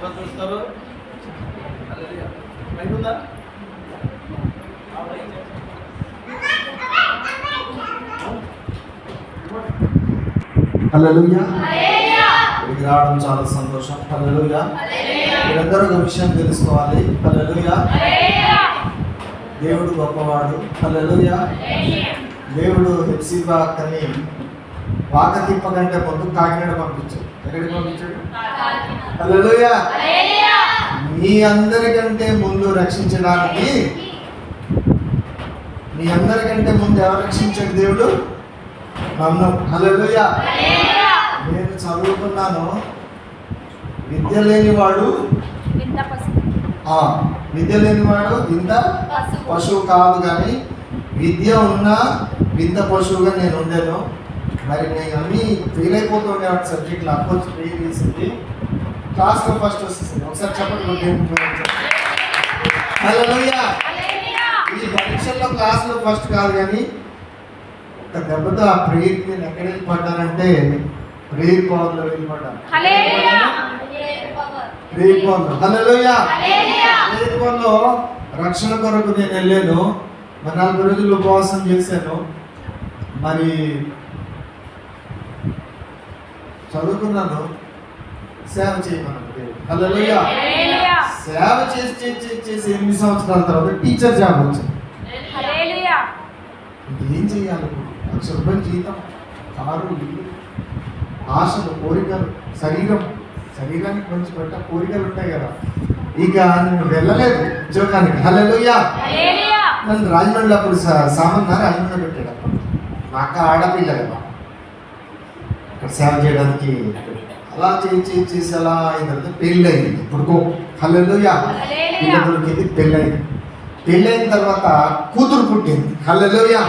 మొత్తం చూస్తారు. ఉందా హల్లెలూయా. ఇక్కడికి రావడం చాలా సంతోషం. హల్లెలూయా. మీరందరూ ఒక విషయం తెలుసుకోవాలి. హల్లెలూయా. దేవుడు గొప్పవాడు. హల్లెలూయా. దేవుడు హెప్సిబా అక్కని వాకతిప్ప కంటే ముందు కాకినాడ పంపించాడు. ఎక్కడికి పంపించాడు? హల్లెలూయా. మీ అందరికంటే ముందు రక్షించడానికి, మీ అందరికంటే ముందు ఎవరు రక్షించాడు? దేవుడు నన్ను. హల్లెలూయా. నేను చదువుకున్నాను. విద్య లేనివాడు విద్య లేనివాడు ఇంత పశువు కాదు, కానీ విద్య ఉన్న వింత పశువుగా నేను ఉండేను. మరి నేను అన్నీ ఫెయిల్ అయిపోతూ ఉండేవాడు సబ్జెక్టులు. అప్రోచ్ ఫెయిల్ చేసింది, క్లాస్లో ఫస్ట్ వస్తుంది. ఒకసారి చెప్పండి. హల్లెలూయా. ఈ పరీక్షల్లో క్లాస్లో ఫస్ట్ కాదు, కానీ ఒక దెబ్బతో ఆ ప్రేయర్కి నేను ఎక్కడ వెళ్ళిపడ్డానంటే ప్రేయర్ పవర్లో వెళ్ళిపడ్డాను. ప్రేయర్ పవర్లో. హల్లెలూయా. ప్రేయర్ పవర్లో రక్షణ కొరకు నేను వెళ్ళాను. 40 రోజులు ఉపవాసం చేశాను. మరి చదువుకున్నాను. సేవ చేయమన్నాను. హల్లెలూయా. సేవ చేసి 8 సంవత్సరాల తర్వాత టీచర్ జాబ్ వచ్చింది. ఏం చేయాలి? ₹1,00,000 జీతం, కారు, ఆశలు, కోరికలు, శరీరానికి మంచి పెట్ట కోరికలు ఉంటాయి కదా. ఇక నేను వెళ్ళలేదు ఉద్యోగానికి. హల్లెలూయా. నన్ను రాజమండ్రి అప్పుడు సామన్నారు రాజమండ్రి పెట్టాడు. అప్పుడు మా అక్క ఆడపిల్ల కదా, ఇక్కడ సేవ చేయడానికి. అలా చేసి అలా అయిన తర్వాత పెళ్ళి అయింది. ఇప్పుడుకో హల్లెలూయా. పిల్ల దొరికింది, పెళ్ళైన తర్వాత కూతురు పుట్టింది. హల్లెలూయా.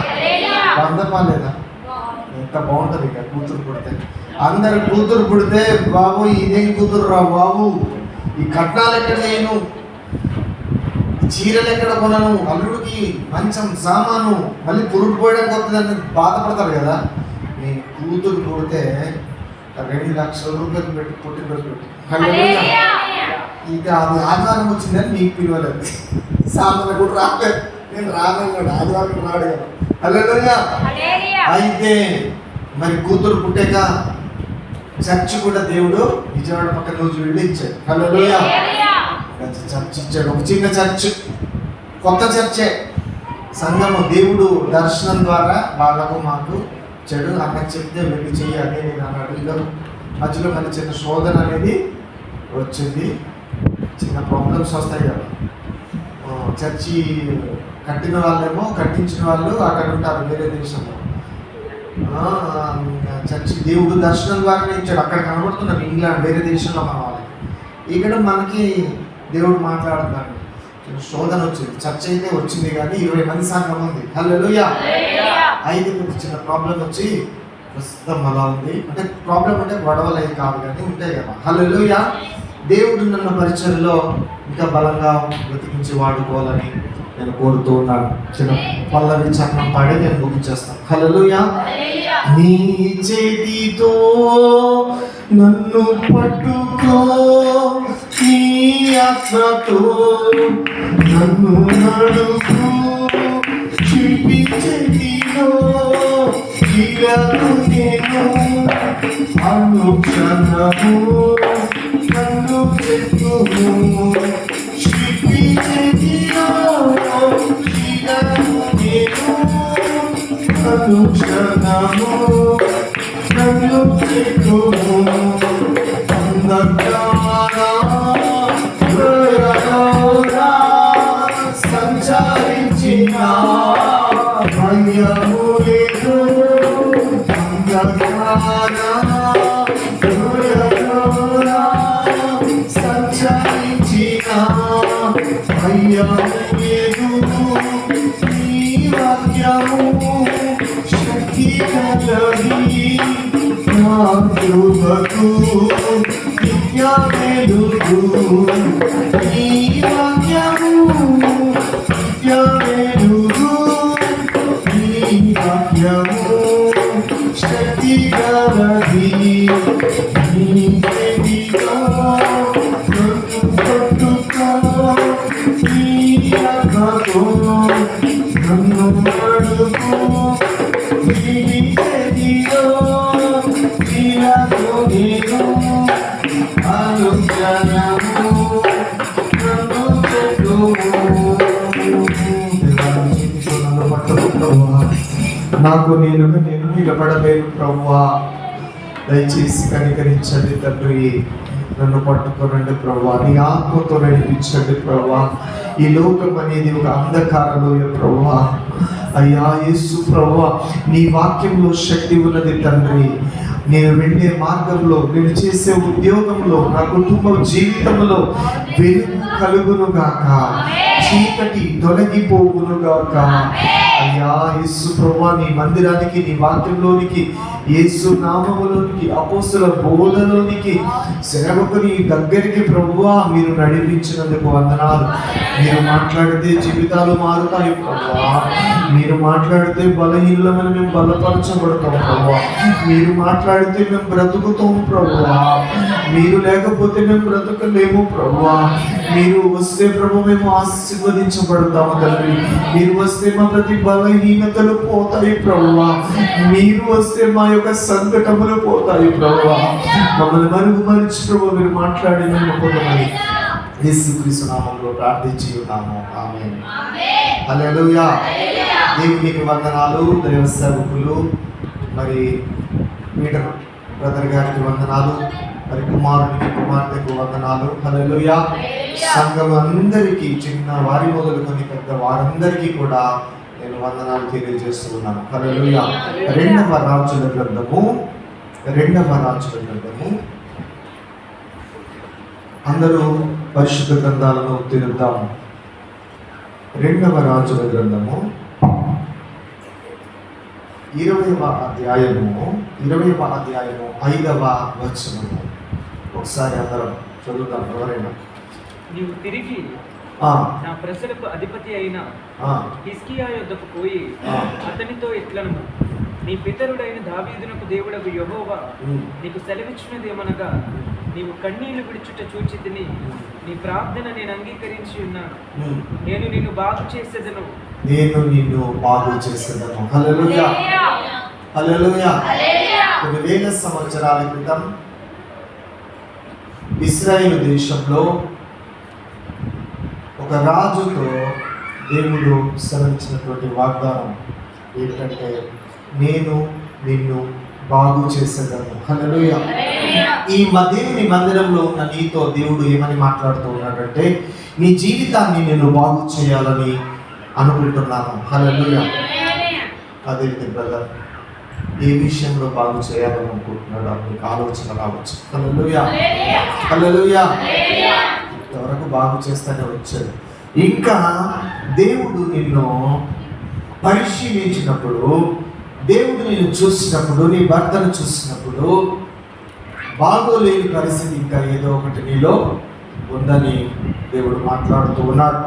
వందపాలేదా? ఎంత బాగుంటుంది ఇక కూతురు పుడితే. అందరు కూతురు పుడితే, బాబు ఇదేం కూతురు రా బాబు, ఈ కట్నాలు ఎక్కడ చేయను, చీరలు ఎక్కడ కొనను, అల్లుడికి మంచం సామాను, మళ్ళీ పురుగు పోయడానికి వస్తుందని బాధపడతారు కదా. నేను కూతురు పుడితే ₹2,00,000 పెట్టి పుట్టినరోజు పెట్టి. హల్లెలూయా. ఇక అది ఆదివారం వచ్చిందని నీకు పిలవలేదు. సామాన్లు కూడా రాలేదు. నేను రానన్నాడు. ఆదివారం రాడు కదా. హల్లెలూయా. అయితే మరి కూతురు పుట్టాక చర్చ్ కూడా దేవుడు విజయవాడ పక్కన రోజు వెళ్ళి ఇచ్చాడు. హల్లెలూయా. చర్చ్ ఇచ్చాడు. ఒక చిన్న చర్చ్, కొత్త చర్చే, సంఘము. దేవుడు దర్శనం ద్వారా వాళ్ళకు మాకు చెడు అన్నకు చెప్తే వెళ్ళి చెయ్యాలి నేను అన్నాడు. ఇలా మధ్యలో మళ్ళీ చిన్న శోధన అనేది వచ్చింది. చిన్న ప్రాబ్లమ్స్ వస్తాయి కదా. చర్చి కట్టిన వాళ్ళేమో, కట్టించిన వాళ్ళు అక్కడ ఉంటారు వేరే దేశంలో. చర్చి దేవుడు దర్శనం ద్వారానే ఇచ్చాడు. అక్కడ కనబడుతున్నాం ఇంగ్లాండ్, వేరే దేశంలో మన వాళ్ళకి. ఇక్కడ మనకి దేవుడు మాట్లాడుతున్నాడు. శోధన వచ్చింది. చర్చ్ అయితే వచ్చింది, కానీ 20 మంది సంఘం ఉంది. హల్లెలూయా. అయితే కొంచెం చిన్న ప్రాబ్లం వచ్చి ప్రస్తుతం అలా ఉంది. అంటే ప్రాబ్లం అంటే గొడవలు అయి కాదు, కానీ ఉంటాయి కదా. హల్లెలూయా. దేవుడు నన్ను పరిచయంలో ఇంకా బలంగా బ్రతికించి వాడుకోవాలని నేను కోరుతూ ఉన్నాను. చిన్న పల్లవి చరణం పాడి నేను ముగించేస్తాను. హల్లెలూయా. నీ చేతితో నన్ను పట్టుకో, నీ ఆత్మతో నన్ను నడుపు, చూపి చేతిలో కీలను నేను అనుక్షణము నన్ను చెప్పుము, చూపి చేతిలో కీలను నేను అనుక్షణము నన్ను చెప్పుము. సంచరించిన భయము లేదు, సంచరించిన భయము లేదు. నీ వాక్యము శక్తి కలది, నా కృపకు నిత్య వెలుగు. నీ వాక్యము నిత్య వెలుగు, నీ వాక్యము శక్తి కలది. నీ చేతిలో నాకు నేనుగా నేను నిలబడలేను ప్రభువా, దయచేసి కనికరించండి తండ్రి. నన్ను పట్టుకోనండి ప్రభువా, నీ ఆత్మతో నడిపించండి ప్రభువా. ఈ లోకం అనేది ఒక అంధకారలోయ ప్రభువా. అయ్యా యేసు ప్రభువా, నీ వాక్యంలో శక్తి ఉన్నది తండ్రి. నేను వెళ్ళే మార్గంలో, నేను చేసే ఉద్యోగంలో, నా కుటుంబ జీవితంలో వెలుగు కలుగును గాక, చీకటి తొలగిపోవును గాక. అయ్యా యేసు ప్రభువా, నీ మందిరానికి, నీ వాక్యంలోనికి, యేసు నామములోనికి, అపోస్తుల బోధలోనికి, సేవకుని దగ్గరికి ప్రభువా మీరు నడిపించినందుకు వందనాలు. మీరు మాట్లాడితే జీవితాలు మారుతాయి ప్రభువా. మీరు మాట్లాడితే బలహీనమైన మేము బలపరచబడతాం ప్రభువా. మీరు మాట్లాడితే మేము బ్రతుకుతాం ప్రభువా. మీరు లేకపోతే మేము బ్రతకలేము ప్రభువా. మీరు వస్తే ప్రభు మేము ఆశీర్వదించబడతాము తండ్రి. మీరు వస్తే మా ప్రతి బలహీనతలు పోతాయి ప్రభువా. మీరు వస్తే మా యొక్క సంకటములు పోతాయి ప్రభువా. మమ్మల్ని మరుగుపరిచి ప్రభు మీరు మాట్లాడి మేము పొందమని యేసుక్రీస్తు నామములో ప్రార్థించి ఉన్నాము. ఆమేన్. హల్లెలూయా. దేవునికి వందనాలు. దైవ సేవకులు మరి పీటర్ బ్రదర్ గారికి వందనాలు, మరి కుమారునికి కుమార్తెకు వందనాలు. హల్లెలూయా. సంఘం అందరికీ, చిన్న వారి మొదలుకొని పెద్ద వారందరికీ కూడా నేను వందనాలు తెలియజేస్తూ ఉన్నాను. హల్లెలూయా. రెండవ రాజుల గ్రంథము అందరూ పరిశుద్ధ గ్రంథాలను తిరుగుతాము. రెండవ రాజుల గ్రంథము 20వ అధ్యాయము 5వ వచనము. ఒకసారి అందరం చదువుతాం. ఎవరైనా నీవు తిరిగి నా ప్రజలకు అధిపతి అయిన హిజ్కియా యొద్దకు పోయి అతనితో ఇట్లను, నీ పితరుడైన దావీదునకు దేవుడగు యెహోవా నీకు సెలవిచ్చినదేమనగా, నీవు కన్నీళ్లు విడుచుట చూచి తిని నీ ప్రార్థన నేను అంగీకరించి ఉన్నాను. నేను నిన్ను బాగు చేసేదను. హల్లెలూయా. హల్లెలూయా. కొన్ని వేల సంవత్సరాల క్రితం ఇశ్రాయేలు దేశంలో ఒక రాజుతో దేవుడు సెలవిచ్చినటువంటి వాగ్దానం ఏంటంటే, నేను నిన్ను బాగు చేసేదను. హల్లెలూయా. ఈ దేవుని మందిరంలో ఉన్న నీతో దేవుడు ఏమని మాట్లాడుతూ ఉన్నాడంటే, నీ జీవితాన్ని నేను బాగు చేయాలని అనుకుంటున్నాను. హల్లెలూయా. అదేంటి బ్రదర్, ఏ విషయంలో బాగు చేయాలని అనుకుంటున్నాడు? మీకు ఆలోచన రావచ్చు. హల్లెలూయా. హల్లెలూయా. ఇంతవరకు బాగు చేస్తూనే వచ్చాడు. ఇంకా దేవుడు నిన్ను పరిశీలించినప్పుడు, దేవుడు నేను చూసినప్పుడు, నీ భర్తను చూసినప్పుడు బాగోలేని పరిస్థితి ఇంకా ఏదో ఒకటి నీలో ఉందని దేవుడు మాట్లాడుతూ ఉన్నాడు.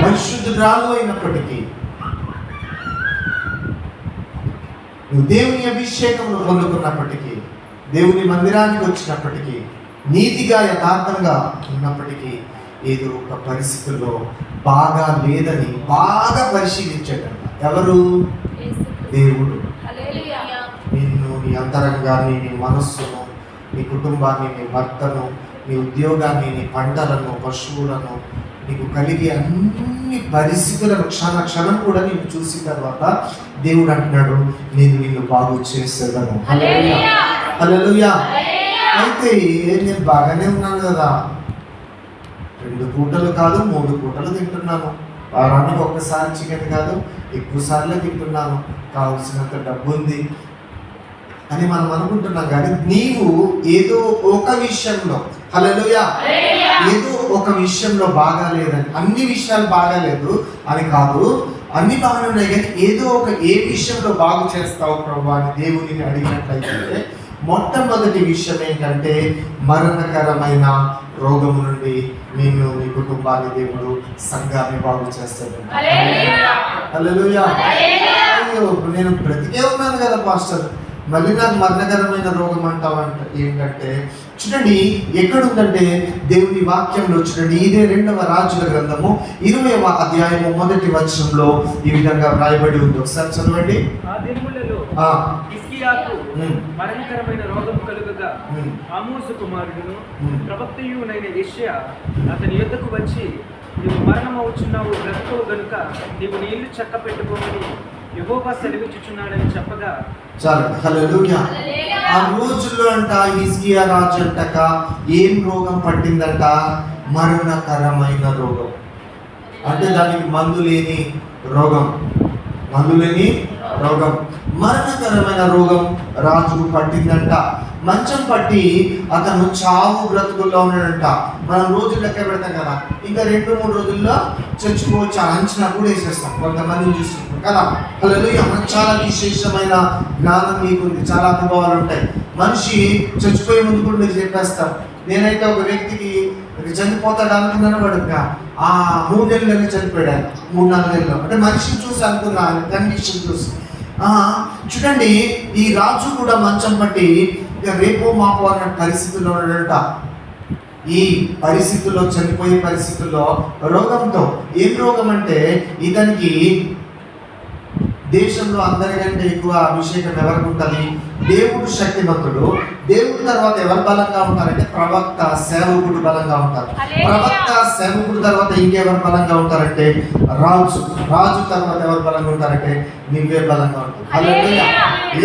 పరిశుద్ధురాలు అయినప్పటికీ, నువ్వు దేవుని అభిషేకమును పొందుకున్నప్పటికీ, దేవుని మందిరానికి వచ్చినప్పటికీ, నీతిగా యథార్థంగా ఉన్నప్పటికీ, ఏదో ఒక పరిస్థితుల్లో బాగా లేదని బాగా పరిశీలించాడంట. ఎవరు? దేవుడు. నిన్ను, నీ అంతరంగాన్ని, నీ మనస్సును, నీ కుటుంబాన్ని, నీ భర్తను, నీ ఉద్యోగాన్ని, నీ పంటలను, పశువులను, నీకు కలిగే అన్ని పరిస్థితులను క్షణం కూడా నేను చూసిన తర్వాత దేవుడు అంటున్నాడు, నేను నిన్ను బాగు చేసేదను. హల్లెలూయా. హల్లెలూయా. అయితే నేను బాగానే ఉన్నాను కదా, 2 పూటలు కాదు 3 పూటలు తింటున్నాను, వారానికి ఒక్కసారి చికెన్ కాదు ఎక్కువ సార్లు తింటున్నాను, కావలసినంత డబ్బు ఉంది అని మనం అనుకుంటున్నాం. కానీ నీవు ఏదో ఒక విషయంలో, హల్లెలూయా, ఏదో ఒక విషయంలో బాగాలేదని, అన్ని విషయాలు బాగాలేదు అని కాదు, అన్ని బాగానే ఉన్నాయి కానీ ఏదో ఒక ఏ విషయంలో బాగు చేస్తావు ప్రభు అని దేవుడిని అడిగినట్లయితే, మొట్టమొదటి విషయం ఏంటంటే, మరణకరమైన రోగము నుండి నిన్ను, నీ కుటుంబాన్ని, దేవుడు సంఘాన్ని బాగు చేస్తాడు. హల్లెలూయా. అయ్యో, నేను బ్రతికే ఉన్నాను కదా పాస్టర్, మళ్ళీ నాకు మరణకరమైన రోగం అంటావంటే ఏంటంటే, చూడండి ఎక్కడుందంటే దేవుని వాక్యంలో చూడండి. ఇదే 2వ రాజుల గ్రంథము 20వ అధ్యాయము 1వ వచనంలో ఈ విధంగా వ్రాయబడి ఉంది. ఒకసారి చదవండి. ఆ దినములలో హిజ్కియాకు మరణకరమైన రోగం కలుగగా ఆమోసు కుమారుడును ప్రవక్తయునైన యెషయా అతని యొద్దకు వచ్చి, నీవు మరణమవుచున్నావు, బ్రతుకవు గనుక నీవు నీ ఇల్లు చక్క పెట్టుకోమని యెహోవా సెలవిచ్చుచున్నాడని చెప్పగా చాలు. హల్లెలూయా. ఆ రోజుల్లో అంట హిజ్కియా రాజు అంటక ఏం రోగం పట్టిందంట? మరణకరమైన రోగం. అంటే దానికి మందు లేని రోగం, మందు లేని రోగం, మరణకరమైన రోగం రాజుకు పట్టిందంట. మంచం పట్టి అతను చావు బ్రతుకుల్లో ఉన్నాడంట. మనం రోజులు లెక్క పెడతాం కదా, ఇంకా 2-3 రోజుల్లో చచ్చిపోవచ్చు అంచనా కూడా వేసేస్తాం కొంతమందిని చూస్తున్నాం కదా. హల్లెలూయా. మనకు చాలా విశేషమైన జ్ఞానం మీకుంది, చాలా అనుభవాలు ఉంటాయి. మనిషి చచ్చిపోయే ముందు కూడా మీరు చెప్పేస్తారు. నేనైతే ఒక వ్యక్తికి చనిపోతాడు అనుకున్నాను, వాడు 3 నెలలు చనిపోయాడు, 3-4 నెలలు. అంటే మనిషిని చూసి అనుకున్నా, కండిషన్ చూసి. చూడండి, ఈ రాజు కూడా మంచం పట్టి ఇక రేపో మాపో అన్న పరిస్థితుల్లో ఉన్నాడంట. ఈ పరిస్థితుల్లో, చనిపోయే పరిస్థితుల్లో రోగంతో. ఏం రోగం అంటే ఇతనికి దేశంలో అందరికంటే ఎక్కువ అభిషేకం ఎవరికి ఉంటుంది? దేవుడు శక్తివంతుడు. దేవుడి తర్వాత ఎవరు బలంగా ఉంటారంటే ప్రవక్త, సేవకుడు బలంగా ఉంటారు. ప్రవక్త, సేవకుడు తర్వాత ఇంకెవరు బలంగా ఉంటారంటే రాజు. రాజు తర్వాత ఎవరు బలంగా ఉంటారంటే నువ్వే బలంగా ఉంటారు. హల్లెలూయా.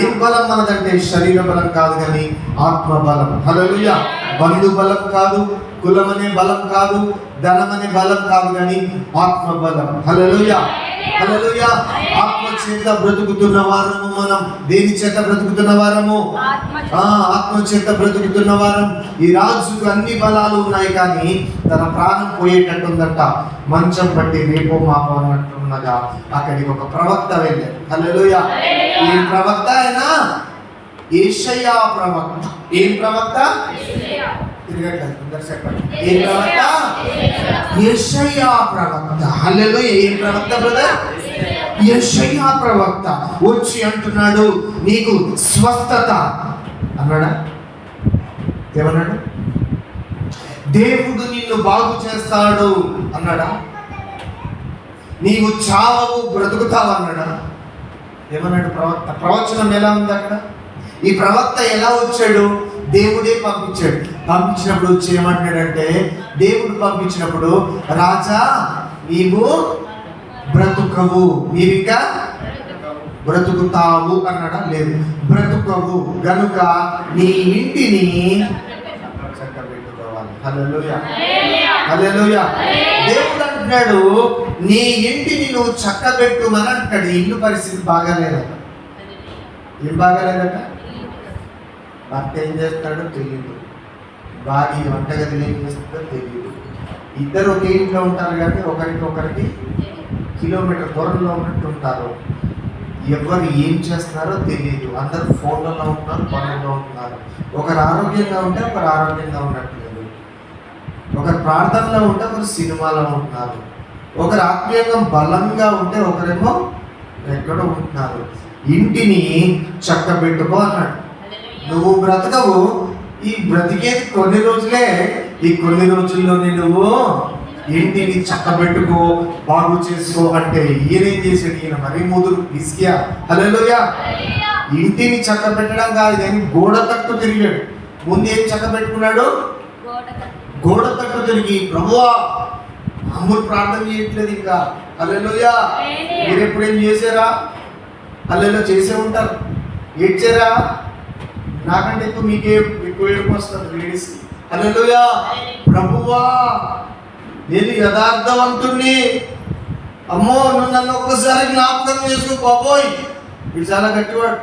ఏం బలం మనదంటే శరీర బలం కాదు కానీ ఆత్మ బలం. హల్లెలూయా. బంధు బలం కాదు, కులం అనే బలం కాదు, ధనం అనే బలం కాదు కానీ ఆత్మ బలం. హల్లెలూయా. హల్లెలూయా. ఆత్మ చేత బ్రతుకుతున్న వారము మనం. దేని చేత బ్రతుకుతున్న వారము? ఆత్మ చేత బ్రతుకుతున్న వారం. ఈ రాజుకు అన్ని బలాలు ఉన్నాయి కానీ తన ప్రాణం పోయేటట్టు ఉందంట. మంచం పట్టి రేపో మాపో అన్నట్టున్నగా అక్కడికి ఒక ప్రవక్త వెళ్ళాడు. హల్లెలూయా. ఈ ప్రవక్త అయినా యేషయ్యా ప్రవక్త. ఏం ప్రవక్త? చెప్పండి. ఏం ప్రవక్త? యేషయ్యా ప్రవక్త. హల్లెలూయా. ఏం ప్రవక్త బ్రదర్? యేషయ్యా ప్రవక్త వచ్చి అంటున్నాడు, నీకు స్వస్థత అన్నాడా? ఏమన్నాడు? దేవుడు నిన్ను బాగు చేస్తాడు అన్నాడా? నీవు చావవు, బ్రతుకుతావు అన్నాడా? ఏమన్నాడు ప్రవక్త? ప్రవచనం ఎలా ఉంది అక్కడ? ఈ ప్రవక్త ఎలా వచ్చాడు? దేవుడే పంపించాడు. పంపించినప్పుడు వచ్చి ఏమంటాడంటే, దేవుడు పంపించినప్పుడు, రాజా నీవు బ్రతుకవు, నీవింకా బ్రతుకుతావు అన్నాడా? లేదు, బ్రతుకవు గనుక నీ ఇంటిని చక్కబెట్టుకోవాలి. హల్లెలూయా. హల్లెలూయా. దేవుడు అంటున్నాడు, నీ ఇంటిని నువ్వు చక్కబెట్టుమని అంటాడు. ఇల్లు పరిస్థితి బాగాలేదట. ఏం బాగాలేదట? భర్త ఏం చేస్తాడో తెలియదు, భార్య వంటగదిలో ఏం చేస్తుందో తెలియదు. ఇద్దరు ఒకే ఇంట్లో ఉంటారు కానీ ఒకరికి కిలోమీటర్ దూరంలో ఉన్నట్టు ఉంటారు. ఎవరు ఏం చేస్తున్నారో తెలియదు. అందరూ ఫోన్లలో ఉంటున్నారు, పనుల్లో ఉంటున్నారు. ఒకరు ఆరోగ్యంగా ఉంటే ఒకరు ఆరోగ్యంగా ఉండట్లేదు. ఒకరు ప్రార్థనలో ఉంటే ఒకరు సినిమాలో ఉంటున్నారు. ఒకరు ఆత్మీయంగా బలంగా ఉంటే ఒకరేమో ఎక్కడో ఉంటున్నారు. ఇంటిని చక్కబెట్టుకో అన్నాడు. నువ్వు బ్రతకవు, ఈ బ్రతికేది కొన్ని రోజులే. ఈ కొన్ని రోజుల్లోనే నువ్వు ఇంటిని చక్కబెట్టుకో, బాగు చేసుకో అంటే ఈయనేం చేశాడు? ఈయన మరీ ముదురు హిజ్కియా. హల్లెలూయా. ఇంటిని చక్కబెట్టడం కాదు కానీ గోడ తట్టు తిరిగాడు. ముందు ఏం చక్కబెట్టుకున్నాడు? గోడ తట్టు తిరిగి, ప్రభువా అమ్ముడు ప్రార్థన చేయట్లేదు ఇంకా. హల్లెలూయా. మీరు ఎప్పుడేం చేశారా? హల్లెలూయా. చేసే ఉంటారు. ఏడ్చారా? నాకంటే ఎక్కువ ఏడుపు వస్తుంది లేడీస్. హల్లెలూయా. ప్రభువా నేను యథార్థవంతుణ్ణి, అమ్మో నువ్వు నన్ను ఒక్కసారి జ్ఞాపకం చేసుకో బాబోయ్. వీడు చాలా గట్టివాడు.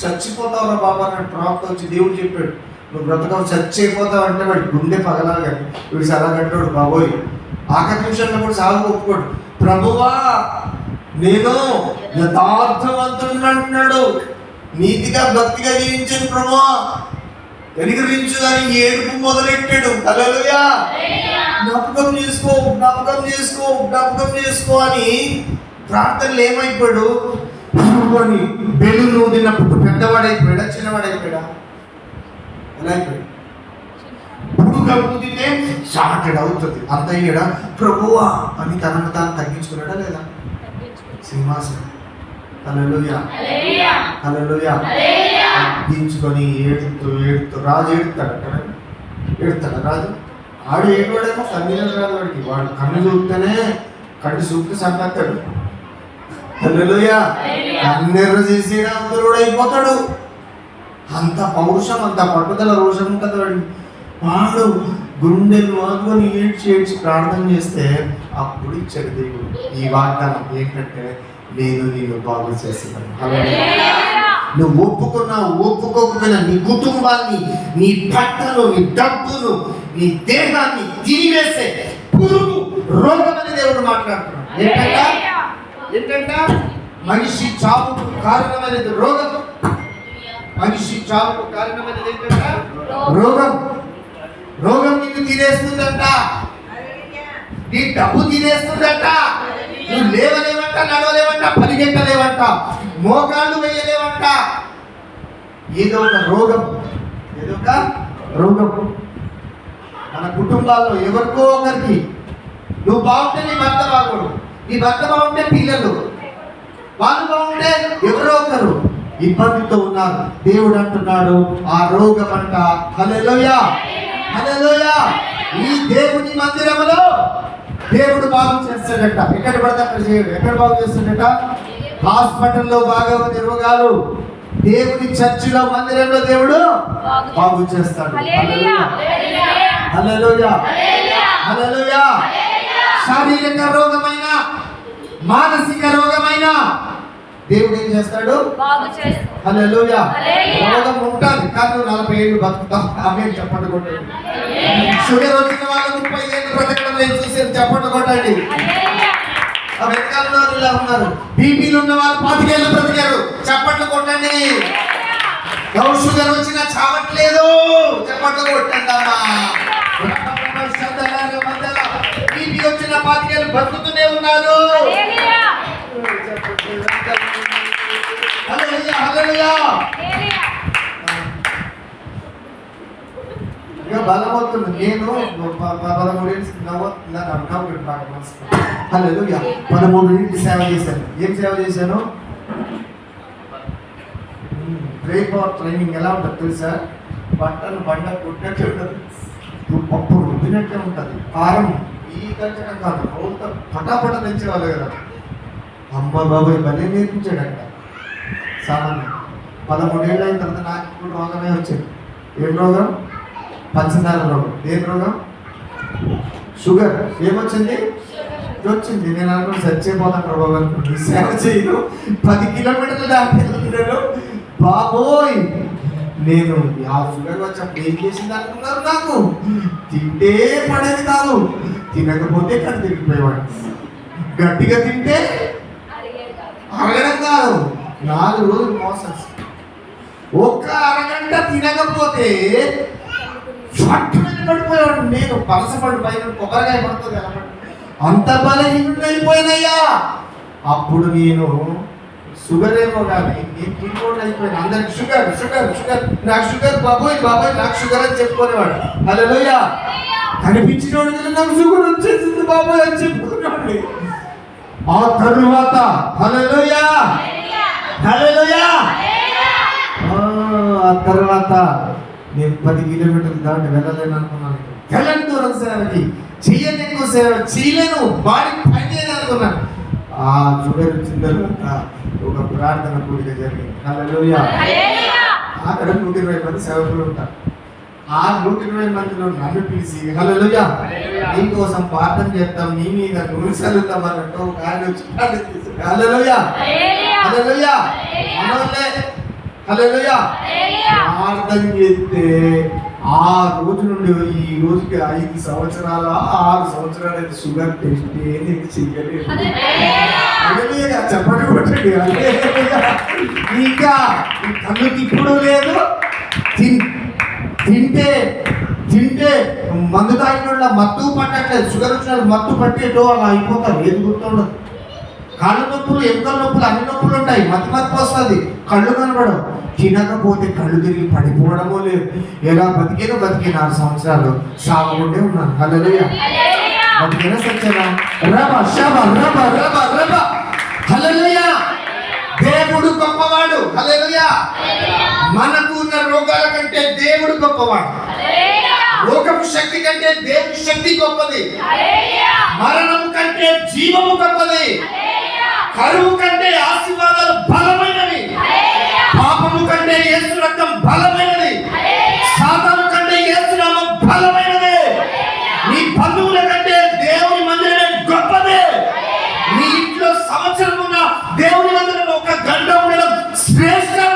చచ్చిపోతావురా బాబా అన్నాడు ప్రవక్త వచ్చి. దేవుడు చెప్పాడు, నువ్వు బ్రతకవు, చచ్చిపోతావు అంటే వాడి గుండె పగలాలి. కానీ వీడు చాలా గట్టివాడు బాబోయ్. ఆఖరి నిమిషంలో కూడా సాగు ఒప్పుకోడు. ప్రభువా నేను యథార్థవంతుడిని అంటున్నాడు. నీతిగా భక్తిగా జీవించాను ప్రభువా, వెనుకరించు అని ఏడుపు మొదలెట్టాడు. హల్లెలూయా. జ్ఞాపకం చేసుకో, జ్ఞాపకం చేసుకో, జ్ఞాపకం చేసుకో అని ప్రార్థనలు ఏమైపోయాడు అని బెలూన్ ఊదినప్పుడు పెద్దవాడైపోయాడా చిన్నవాడైపోయాడా? ఎలా అయిపోయాడు? పుడుగా ఊదితే షార్టెడ్ అవుతుంది. అంత అయ్యాడా? ప్రభువా అని తనను తాను తగ్గించుకున్నాడా లేదా? సింహాసనం. హల్లెలూయా. హల్లెలూయా. తగ్గించుకొని ఏడుతూ రాజు ఏడుతాడు రాజు. ఆడు ఏడువాడేమో కన్నీళ్ళు రాదు వాడికి. వాడు కన్ను చూస్తేనే కంటి చూపుకి సంపేస్తాడు. హల్లెలూయా. కన్నెర్ర చేసి అంకురుడు అయిపోతాడు. అంత పౌరుషం, అంత పట్టుదల, రోషం ఉంటుంది వాడికి. వాడు గుండెలు మాత్రం ఏడ్చి ప్రార్థన చేస్తే అప్పుడు ఇచ్చాడు దేవుడు ఈ వాగ్దానం ఏంటంటే, నేను నిన్ను బాగు చేస్తున్నాను. నువ్వు ఒప్పుకున్నా ఒప్పుకోకపోయినా నీ కుటుంబాన్ని, నీ బట్టలు, నీ డబ్బును, నీ దేహాన్ని తినివేసే పురుగు రోగం అని దేవుడు మాట్లాడుతున్నాడు. ఏంటంట మనిషి చావుకు కారణమైనది రోగం. మనిషి చావుకు కారణమైనది ఏంటంట రోగం. రోగం నిన్ను తినేస్తుందంట, నీ డబ్బు తినేస్తుందంట, నువ్వు లేవలేవంట, నడవలేవంట, పరిగెట్టలేవంట, మోకాళ్ళు వేయలేవంట. ఏదో ఒక రోగం, ఏదో ఒక రోగం మన కుటుంబాల్లో ఎవరికో ఒకరికి. నువ్వు బాగుంటే నీ భర్త బాగోడు, నీ భర్త బాగుంటే పిల్లలు, వాళ్ళు బాగుంటే ఎవరో ఒకరు ఇబ్బందితో ఉన్నారు. దేవుడు అంటున్నాడు ఆ రోగం అంట. హల్లెలూయా, హల్లెలూయా. ఈ దేవుని మందిరములో దేవుడు బాగు చేస్తాడట. ఎక్కడ పడితే అక్కడ చేయడు. ఎక్కడ బాగు చేస్తాడట? హాస్పిటల్లో బాగా ఉంది రోగాలు, దేవుని చర్చిలో, మందిరంలో దేవుడు బాగు చేస్తాడు. హల్లెలూయా, హల్లెలూయా, హల్లెలూయా. శారీరక రోగమైన, మానసిక రోగమైన దేవుడు ఏం చేస్తాడు? హల్లెలూయా. రోగం ఉంటుంది కానీ నువ్వు 40 ఏళ్ళు బతుకుతావు. ఆమె చెప్పండి కొట్టండి. షుగర్ వచ్చిన వాళ్ళు 30 ఏళ్ళు బ్రతకడం నేను చూసి చెప్పండి కొట్టండి. వెనకాలలో ఇలా ఉన్నారు. బీపీలు ఉన్న వాళ్ళు 25 ఏళ్ళు బ్రతికారు, చప్పట్లు కొట్టండి. ఎవరు షుగర్ వచ్చినా చావట్లేదు, చప్పట్లు కొట్టండి అమ్మా. బీపీ వచ్చిన 25 ఏళ్ళు బతుకుతూనే ఉన్నారు. హల్లెలూయా, హల్లెలూయా. ఇక బలమవుతుంది. నేను 13 హల్లెలూయా 13 ఏళ్ళు సేవ చేశాను. ఏం సేవ చేశాను? బ్రేక్ అవుట్ ట్రైనింగ్ ఎలా ఉంటుంది తెలుసా? బట్టలు బండ కొట్టినట్టు ఉంటుంది, పప్పు రుద్దినట్టే ఉంటుంది. కారం ఈ కంచడం కాదు, రోజుతో పటాపట తెచ్చేవాళ్ళు కదా. అమ్మ బాబాయ్ భలే నేర్పించాడంట. సామాన్యం 13 ఏళ్ళు అయిన తర్వాత నాకు ఇప్పుడు రోగమే వచ్చింది. ఏం రోగం? పంచదార రోగం. ఏం రోగం? షుగర్. ఏమొచ్చింది? వచ్చింది. నేను అనుకుని చచ్చిపోతాను బాబు అనుకుంటున్నాను. సేవ చేయను, 10 కిలోమీటర్లు దాటాను బాబోయ్. నేను ఆ షుగర్ వచ్చినప్పుడు ఏం చేసింది అనుకున్నారు? నాకు తింటే పడేది కాదు, తినకపోతే కళ్ళు తిరిగిపోయేవాడు. గట్టిగా తింటే అరగడం కాదు, 4 రోజులు మోషన్స్. ఒక్క అరగంట తినకపోతే పడిపోయాడు. నేను పలసపడి పైన కొబ్బరికాయ పడుతుంది అనమాట. అంత బలహీనుడైపోయినయ్యా. అప్పుడు నేను షుగర్ ఏమో కానీ నేను కింద అయిపోయాను. అందరికి షుగర్ షుగర్ షుగర్, నాకు షుగర్ బాబోయ్ బాబోయ్ నాకు షుగర్ అని చెప్పుకునేవాడు. హల్లెలూయా. కనిపించినోడు నాకు షుగర్ వచ్చేసింది బాబోయ్ అని చెప్పుకునేవాడిని. ఆ తరువాత హల్లెలూయా, హల్లెలూయా. ఆ తర్వాత నేను 10 కిలోమీటర్లు దాటి వెళ్ళలేను అనుకున్నాను. వెళ్ళని దూరం సేవకి, చెయ్యని ఎక్కువ సేవ చేయలేను, బాడీ పని అనుకున్నాను. ఆ షుగర్ వచ్చిన తర్వాత ఒక ప్రార్థన కూడిక జరిగింది. హల్లెలూయా. అక్కడ 120 మంది సేవకులు ఉంటారు. ఆ 120 మందిలో నన్ను పిలిచి హల్లెలూయా నీకోసం ప్రార్థన చేస్తాం, నీ మీద నూనె చల్లుతాం అన్నట్టు ఒక ఆయన వచ్చి హల్లెలూయా, హల్లెలూయా అనోలే. హల్లెలూయా. ప్రార్థన చేస్తే ఆ రోజు నుండి ఈ రోజుకి 5 సంవత్సరాల 6 సంవత్సరాల షుగర్ టెస్ట్ నేను చెయ్యలేదు. హల్లెలూయా చెప్పండి కొట్టండి. ఇంకా కళ్ళు తిప్పుడు లేదు. తింటే తింటే మందు తాగిన మత్తు పట్టట్లేదు. షుగర్ వచ్చిన మత్తు పట్టేటో అలా అయిపోతారు. ఏది గుర్తుండదు. కాళ్ళు నొప్పులు, ఎముకల నొప్పులు, అన్ని నొప్పులు ఉంటాయి. మత్తు వస్తుంది, కళ్ళు కనబడవు. తినకపోతే కళ్ళు తిరిగి పడిపోవడమో లేదు. ఎలా బతికిన 6 సంవత్సరాలు సాగుండే ఉన్నాను. హల్లెలూయా. బతికిన సత్యనా రబ శబ రబ రబ రబ. హల్లెలూయా. దేవుడు గొప్పవాడు. హల్లెలూయా. మనకు ఉన్న రోగాల కంటే దేవుడు గొప్పవాడు. రోగపు శక్తి కంటే దేవుని శక్తి గొప్పది. మరణం కంటే జీవము గొప్పది. కరువు కంటే ఆశీర్వాదాలు బలమైనవి. పాపము కంటే యేసు రక్తం బలమైనది. సాతాను కంటే యేసు నామం బలమైనది. నీ బంధువుల కంటే దేవుని మందిరమే గొప్పదే. నీ ఇంట్లో సంవత్సరం ఉన్న దేవుని మందిరం ఒక గంట ఉండడం శ్రేష్టం.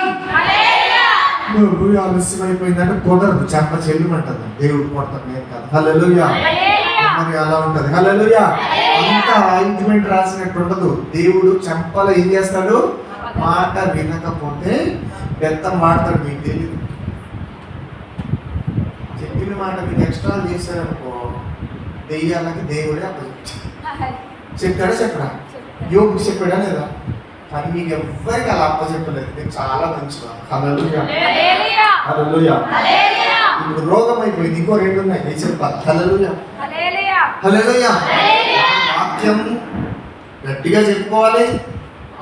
నువ్వు ఆలస్యమైపోయిందంటే కుదరదు, చెంప చెల్లిమంటది. దేవుడు కొడతాడు, నేను కాదు. హల్లెలూయా. మరి అలా ఉంటది. హల్లెలూయా. అంత ఆయింట్మెంట్ రాసినట్టు ఉండదు. దేవుడు చెంపలో ఏం చేస్తాడు? మాట వినకపోతే బెత్తం మాడతాడు. మీకు తెలియదు. చెప్పిన మాట మీకు ఎక్స్ట్రా చేశారనుకో, దెయ్యాలకి దేవుడే చెప్పాడా చెప్పడా? యోగుకి చెప్పాడా లేదా? కానీ మీకు ఎవ్వరికి అలా అప్పచెప్పలేదు. నేను చాలా మంచిగా. హల్లెలూయా. హల్లెలూయా. ఇప్పుడు రోగం అయిపోయింది, ఇంకో 2 ఉన్నాయి, నేను చెప్పాలి. హల్లెలూయా. హల్లెలూయా. వాక్యం గట్టిగా చెప్పుకోవాలి.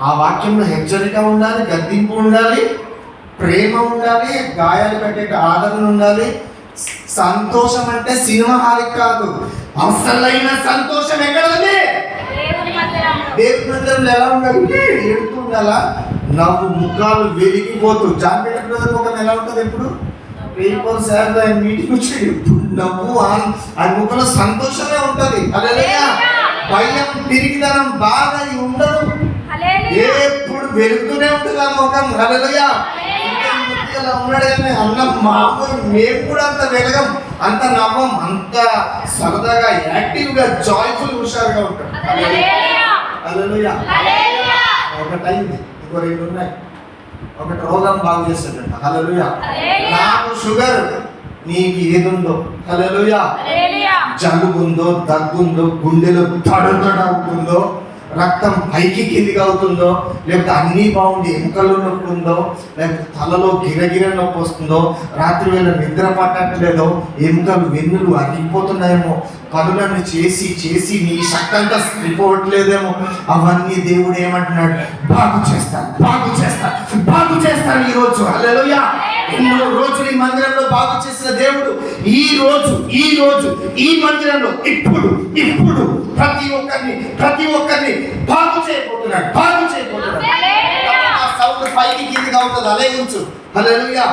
ఆ వాక్యంలో హెచ్చరిక ఉండాలి, గద్దింపు ఉండాలి, ప్రేమ ఉండాలి, గాయాలు కట్టే ఆదరణ ఉండాలి. సంతోషం అంటే సినిమా హాలిక్ కాదు, అసలైన సంతోషం ఎక్కడ ఉంది? దేవుని మందిరంలో ఎలా ఉండాలి? ఎడుతూ ఉండాలా? నవ్వు ముఖాలు వెలిగిపోతూ. జాన్పేట బ్రదర్ ముఖం ఎలా ఉంటుంది? ఎప్పుడు ఆయన మీటింగ్ వచ్చాడు, ఎప్పుడు నవ్వు, ఆ ముఖంలో సంతోషమే ఉంటుంది. హల్లెలూయా. భయం, పిరికిదనం, బాధ ఉండదు. ఎప్పుడు వెలుగుతూనే ఉంటుంది ఆ ముఖం. హల్లెలూయా. అలా ఉన్నాడు కానీ అన్న మామూలు మేము కూడా అంత వెలగం, అంత నవ్వం, అంత సరదాగా, యాక్టివ్గా, జాయ్ఫుల్, హుషారుగా ఉంటాం. హల్లెలూయా. ఒకటైంది, ఇంకో 2 ఉన్నాయి. ఒకటి రోగం బాగు చేస్తాడంట. హల్లెలూయా. నాకు షుగర్, నీకు ఏదుందో. హల్లెలూయా. జలుబు ఉందో, దగ్గుందో, గుండెలో తడతడ అవుతుందో, రక్తం పైకి కిందికి అవుతుందో, లేకపోతే అన్నీ బాగుండి ఎముకల్లో నొప్పి ఉందో, లేకపోతే తలలో గిరగిర నొప్పి వస్తుందో, రాత్రి వేళ నిద్ర పట్టట్లేదో, ఎముకలు వెన్నులు అరిగిపోతున్నాయేమో, పనులన్నీ చేసి చేసి నీ శక్తి అంతా సరిపోవట్లేదేమో, అవన్నీ దేవుడు ఏమంటున్నాడు? బాగు చేస్తాను, బాగు చేస్తాను, బాగు చేస్తాను ఈరోజు. హల్లెలూయా. ఎన్నో రోజులు ఈ మందిరంలో బాగు చేసిన దేవుడు ఈ రోజు ఈ మందిరంలో ఇప్పుడు ప్రతి ఒక్కరిని బాగు చేయబోతున్నాడు. సౌండ్ పైకి కిందికి అవుతుంది, అలే ఉంచు. హల్లెలూయా.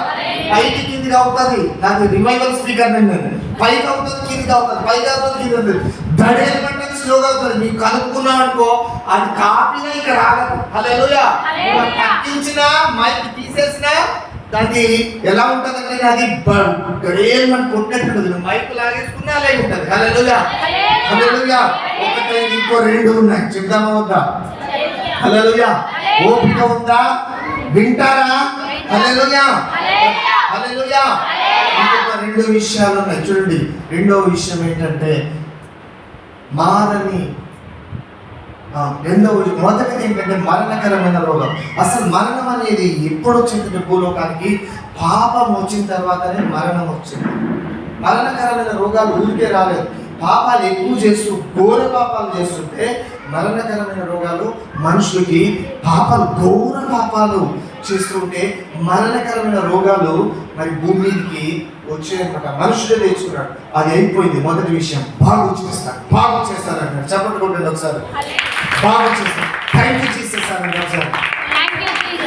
పైకి కిందికి అవుతుంది. నాకు రివైవల్ స్పీకర్ నేను పైకి అవుతుంది, కిందికి అవుతుంది, పైకి అవుతుంది, కింది అవుతుంది. దడేలు పట్టేది స్లోగా అవుతుంది. నీకు కలుపుకున్నావు అనుకో, అది కాపీగా ఇక్కడ రాగదు. హల్లెలూయా. పట్టించినా, మైక్ తీసేసినా దానికి ఎలా ఉంటుందంటే అది గడేలు మనం కొట్టినట్టు మైక్ లాగేసుకున్నా అలాగే ఉంటుంది. హల్లెలూయా. హల్లెలూయా. ఒకటే, ఇంకో 2 ఉన్నాయి, చెప్దామా వద్దా? హల్లెలూయా. ఓపిక ఉందా? వింటారా? హల్లెలూయా. హల్లెలూయా. ఇంకొక 2 విషయాలు ఉన్నాయి, చూడండి. రెండవ విషయం ఏంటంటే మారని మొదటిది ఏంటంటే మరణకరమైన రోగం. అసలు మరణం అనేది ఎప్పుడు వచ్చిందంటే భూలోకానికి పాపం వచ్చిన తర్వాతనే మరణం వచ్చింది. మరణకరమైన రోగాలు ఊరికే రాలేదు. పాపాలు ఎక్కువ చేస్తూ ఘోర పాపాలు చేస్తుంటే మరణకరమైన రోగాలు మనుషులకి ఘోర పాపాలు చేస్తుంటే మరణకరమైన రోగాలు మరి భూమి మీదకి వచ్చాయన్నమాట. మనుషులే తెచ్చుకున్నాడు. అది అయిపోయింది. మొదటి విషయం, బాగు చేస్తారు అంటారు. చెప్పండి కొట్టండి ఒకసారి. బాగు చేస్తారు. థ్యాంక్ యూ జీసస్ అనండి ఒకసారి.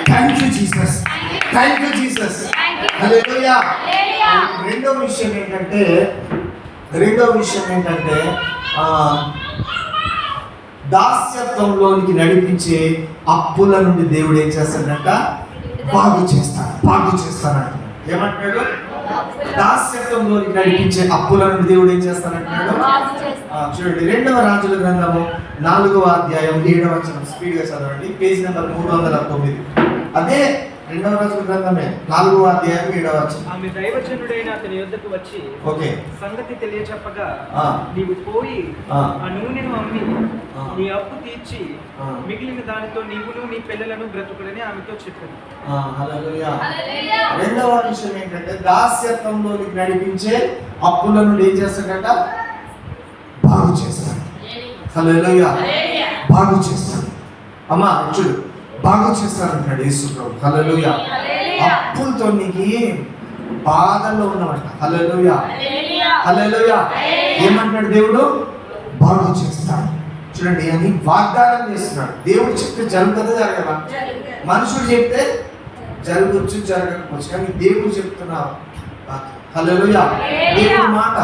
Thank you Jesus. హల్లెలూయా. రెండో విషయం ఏంటంటే దాస్యత్వంలోనికి నడిపించే అప్పుల నుండి దేవుడు ఏం చేస్తాడంట? బాగు చేస్తానంట. ఏమంటున్నాడు? దాస్యత్వంలోనికి నడిపించే అప్పుల నుండి దేవుడు ఏం చేస్తానంటున్నాడు? చూడండి, 2వ రాజుల గ్రంథము 4వ అధ్యాయం 7వ వచనం. స్పీడ్గా చదవండి, పేజ్ నెంబర్ 309. అదే 2వ రాజుల గ్రంథమే 4వ అధ్యాయం 7వ వచనం. ఆమె దైవజనుడైన అతని యొద్దకు వచ్చి ఓకే సంగతి తెలియచెప్పగా, నీవు పోయి ఆ నూనెను అమ్మి నీ అప్పు తీర్చి మిగిలిన దానితో నీవును నీ పిల్లలను బ్రతుకులని ఆమెతో చెప్పాను. హల్లెలూయా. రెండవ విషయం ఏంటంటే దాస్యత్వంలోకి నడిపించే అప్పుల నుండి ఏం చేస్తాడంట? బాగు చేస్తాడు. హల్లెలూయా. బాగు చేస్తాడు. అమ్మా చూడు, బాగు చేస్తారంటాడు యేసు ప్రభు. హల్లెలూయా. అప్పులతో నీకు బాధలో ఉన్నమాట. హల్లెలూయా. హల్లెలూయా. ఏమంటాడు దేవుడు? బాగు చేస్తాడు. చూడండి అని వాగ్దానం చేస్తున్నాడు. దేవుడు చెప్తే జరుగుతుందా జరగదా? మనుషుడు చెప్తే జరగవచ్చు జరగకపోవచ్చు, కానీ దేవుడు చెప్తున్నారు. హల్లెలూయా. దేవుడి మాట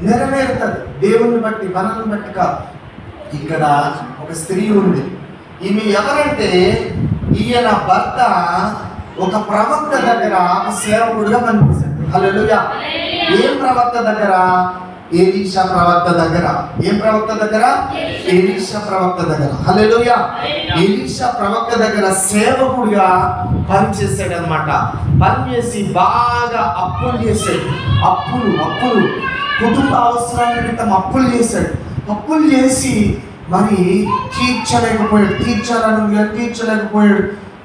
నెరవేరుతుంది. దేవుని బట్టి మనల్ని బట్టి కాదు. ఇక్కడ ఒక స్త్రీ ఉంది. ఈమె ఎవరంటే ఈయన భర్త ఒక ప్రవక్త దగ్గర ఒక సేవకుడుగా పనిచేశాడు. హల్లెలూయా. ఏం ప్రవక్త దగ్గర? ఎలీషా ప్రవక్త దగ్గర. ఏం ప్రవక్త దగ్గర? ఎలీషా ప్రవక్త దగ్గర. హల్లెలూయా. ఎలీషా ప్రవక్త దగ్గర సేవకుడిగా పనిచేసాడు అనమాట. పనిచేసి బాగా అప్పులు చేశాడు. అప్పులు కుటుంబ అవసరాల నిమిత్తం అప్పులు చేశాడు. అప్పులు చేసి మరి తీర్చలేకపోయాడు.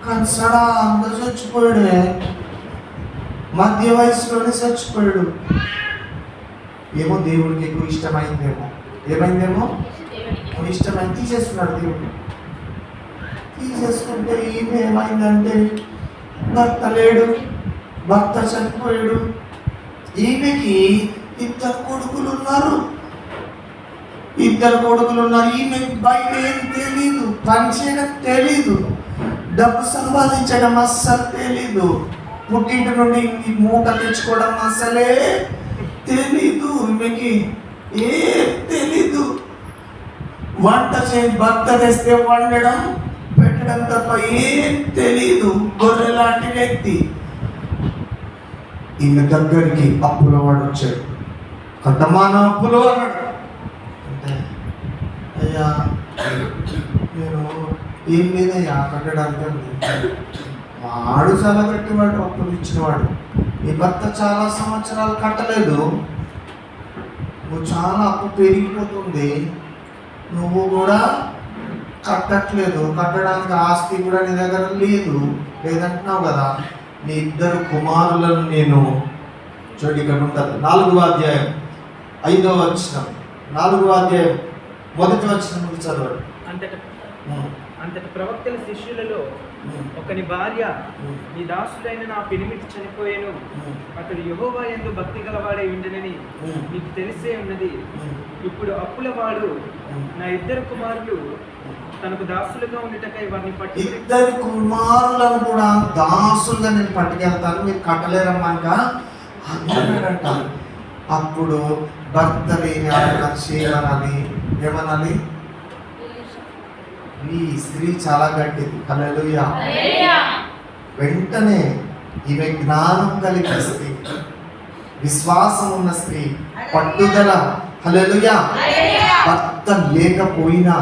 కానీ సడన్గా చచ్చిపోయాడు. మధ్య వయసులోనే చచ్చిపోయాడు. ఏమో దేవుడికి ఎక్కువ ఇష్టమైందేమో. ఏమైందేమో? ఇష్టమైంది తీసేసుకున్నాడు దేవుడు. తీసేసుకుంటే ఈమె ఏమైందంటే భర్త లేడు, భర్త చనిపోయాడు. ఈమెకి ఇద్దరు కొడుకులు ఉన్నారు. ఈమెకి బయట ఏం తెలీదు, పని చేయడం తెలీదు, డబ్బు సంపాదించడం అస్సలు తెలీదు, పుట్టింటి నుండి ఈ మూట తెచ్చుకోవడం అసలే తెలీదు. ఈమెకి ఏం తెలీదు. వంట భర్త తెస్తే వండడం పెట్టడం తప్ప ఏం తెలీదు. గొర్రె లాంటి వ్యక్తి. ఈమె దగ్గరికి అప్పుల వాడు వచ్చాడు. కట్టమాన అప్పులు అన్నాడు. అంటే అయ్యా నేను ఏం లేదయ్యా కట్టడానికి. వాడు చాలా కట్టేవాడు, అప్పులు ఇచ్చినవాడు. నీ భర్త చాలా సంవత్సరాలు కట్టలేదు, నువ్వు చాలా అప్పు పెరిగిపోతుంది, నువ్వు కూడా కట్టట్లేదు, కట్టడానికి ఆస్తి కూడా నీ దగ్గర లేదంటున్నావు కదా. నీ ఇద్దరు కుమారులను నేను చూడండి ఇక్కడ ఉంటుంది 4వ అధ్యాయం 5వ వచనం, 4వ అధ్యాయం 1వ వచనం చదవండి. అంతటి ప్రవక్తల శిష్యులలో ఒకని భార్య, నీ దాసుడైన నా పెనిమిటి చనిపోయాను, అతడు యెహోవా యందు భక్తి గలవాడై ఉండనని నీకు తెలిసే ఉన్నది. ఇప్పుడు అప్పుల వాడు నా ఇద్దరు కుమారులు తనకు దాసులుగా ఉండటకై వారిని పట్టి, ఇద్దరు కుమారులను కూడా దాసులుగా నేను పట్టుకెళ్తాను, మీరు కట్టలేరమ్మాక అంటాడంట. అప్పుడు భర్త లేని ఆయన చేయమనాలి, ఏమనాలి? ఈ స్త్రీ చాలా గట్టిది. హల్లెలూయా. వెంటనే ఈమె జ్ఞానం కలిగిన స్త్రీ, విశ్వాసం ఉన్న స్త్రీ, పట్టుదల. హల్లెలూయా. భర్త లేకపోయినా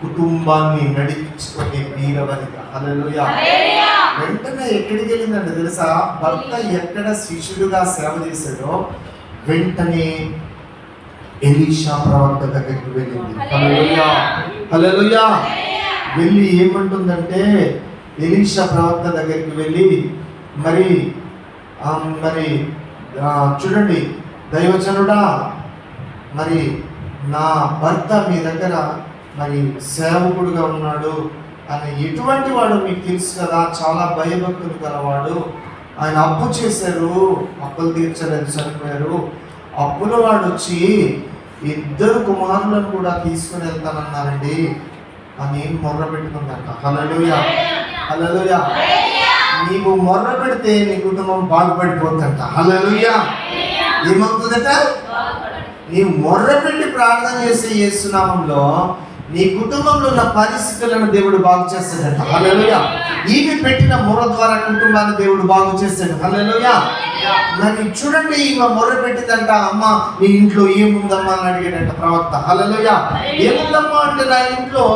కుటుంబాన్ని నడిపించుకునే వీరవనిత. హల్లెలూయా. వెంటనే ఎక్కడికి వెళ్ళిందంటే తెలుసా? భర్త ఎక్కడ శిష్యుడుగా సేవ చేశాడో వెంటనే ఎలీషా ప్రవక్త దగ్గరికి వెళ్ళింది. హల్లెలూయా. హల్లెలూయా. వెళ్ళి ఏమంటుందంటే, ఎలీషా ప్రవక్త దగ్గరికి వెళ్ళి మరి చూడండి దైవజనుడా, మరి నా భర్త మీ దగ్గర మరి సేవకుడుగా ఉన్నాడు అని. ఎటువంటి వాడు మీకు తెలుసు కదా, చాలా భయభక్తులు గలవాడు. ఆయన అప్పు చేశారు, అప్పులు తీర్చలేదు, చనిపోయారు. అప్పుల వాడు వచ్చి ఇద్దరు కుమారులను కూడా తీసుకుని వెళ్తానన్నారండి అని మొర్ర పెట్టుకుందంట. హల్లెలూయా. హల్లెలూయా. నీవు మొర్ర పెడితే నీ కుటుంబం బాగుపడిపోతుందంట. హల్లెలూయా. ఏమవుతుందట? నీవు మొర్ర పెట్టి ప్రార్థన చేసే యేసు నామములో నీ కుటుంబంలో ఉన్న పరిస్థితులను దేవుడు బాగు చేస్తాడంట. హల్లెలూయా. ఈమె పెట్టిన మొర్ర ద్వారా కుటుంబాన్ని దేవుడు బాగు చేస్తాడు. హల్లెలూయా. మరి చూడండి, ఈమె మొర్ర పెట్టిందంట, అమ్మ నీ ఇంట్లో ఏముందమ్మా అని అడిగాడంట ప్రవక్త. హల్లెలూయా. ఏముందమ్మా అంటే, నా ఇంట్లో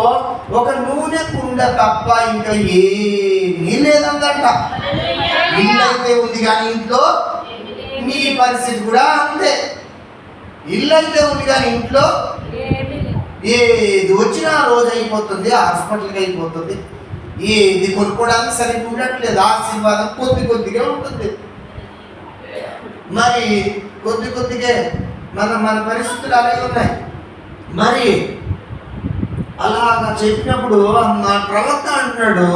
ఒక నూనె కుండ తప్ప ఇంకా ఏమీ లేదంట. ఇల్లు అయితే ఉంది కానీ ఇంట్లో, నీ పరిస్థితి కూడా అంతే. ఇల్లు అయితే ఉంది కానీ ఇంట్లో ఏది వచ్చినా రోజు అయిపోతుంది, హాస్పిటల్కి అయిపోతుంది, ఏది కొనుక్కోవడానికి సరిగ్గా ఉండట్లేదు. ఆశీర్వాదం కొద్దిగా ఉంటుంది, మరి కొద్దిగా మన పరిస్థితులు అలాగే ఉన్నాయి. మరి అలాగా చెప్పినప్పుడు మా ప్రవక్త అంటున్నాడు,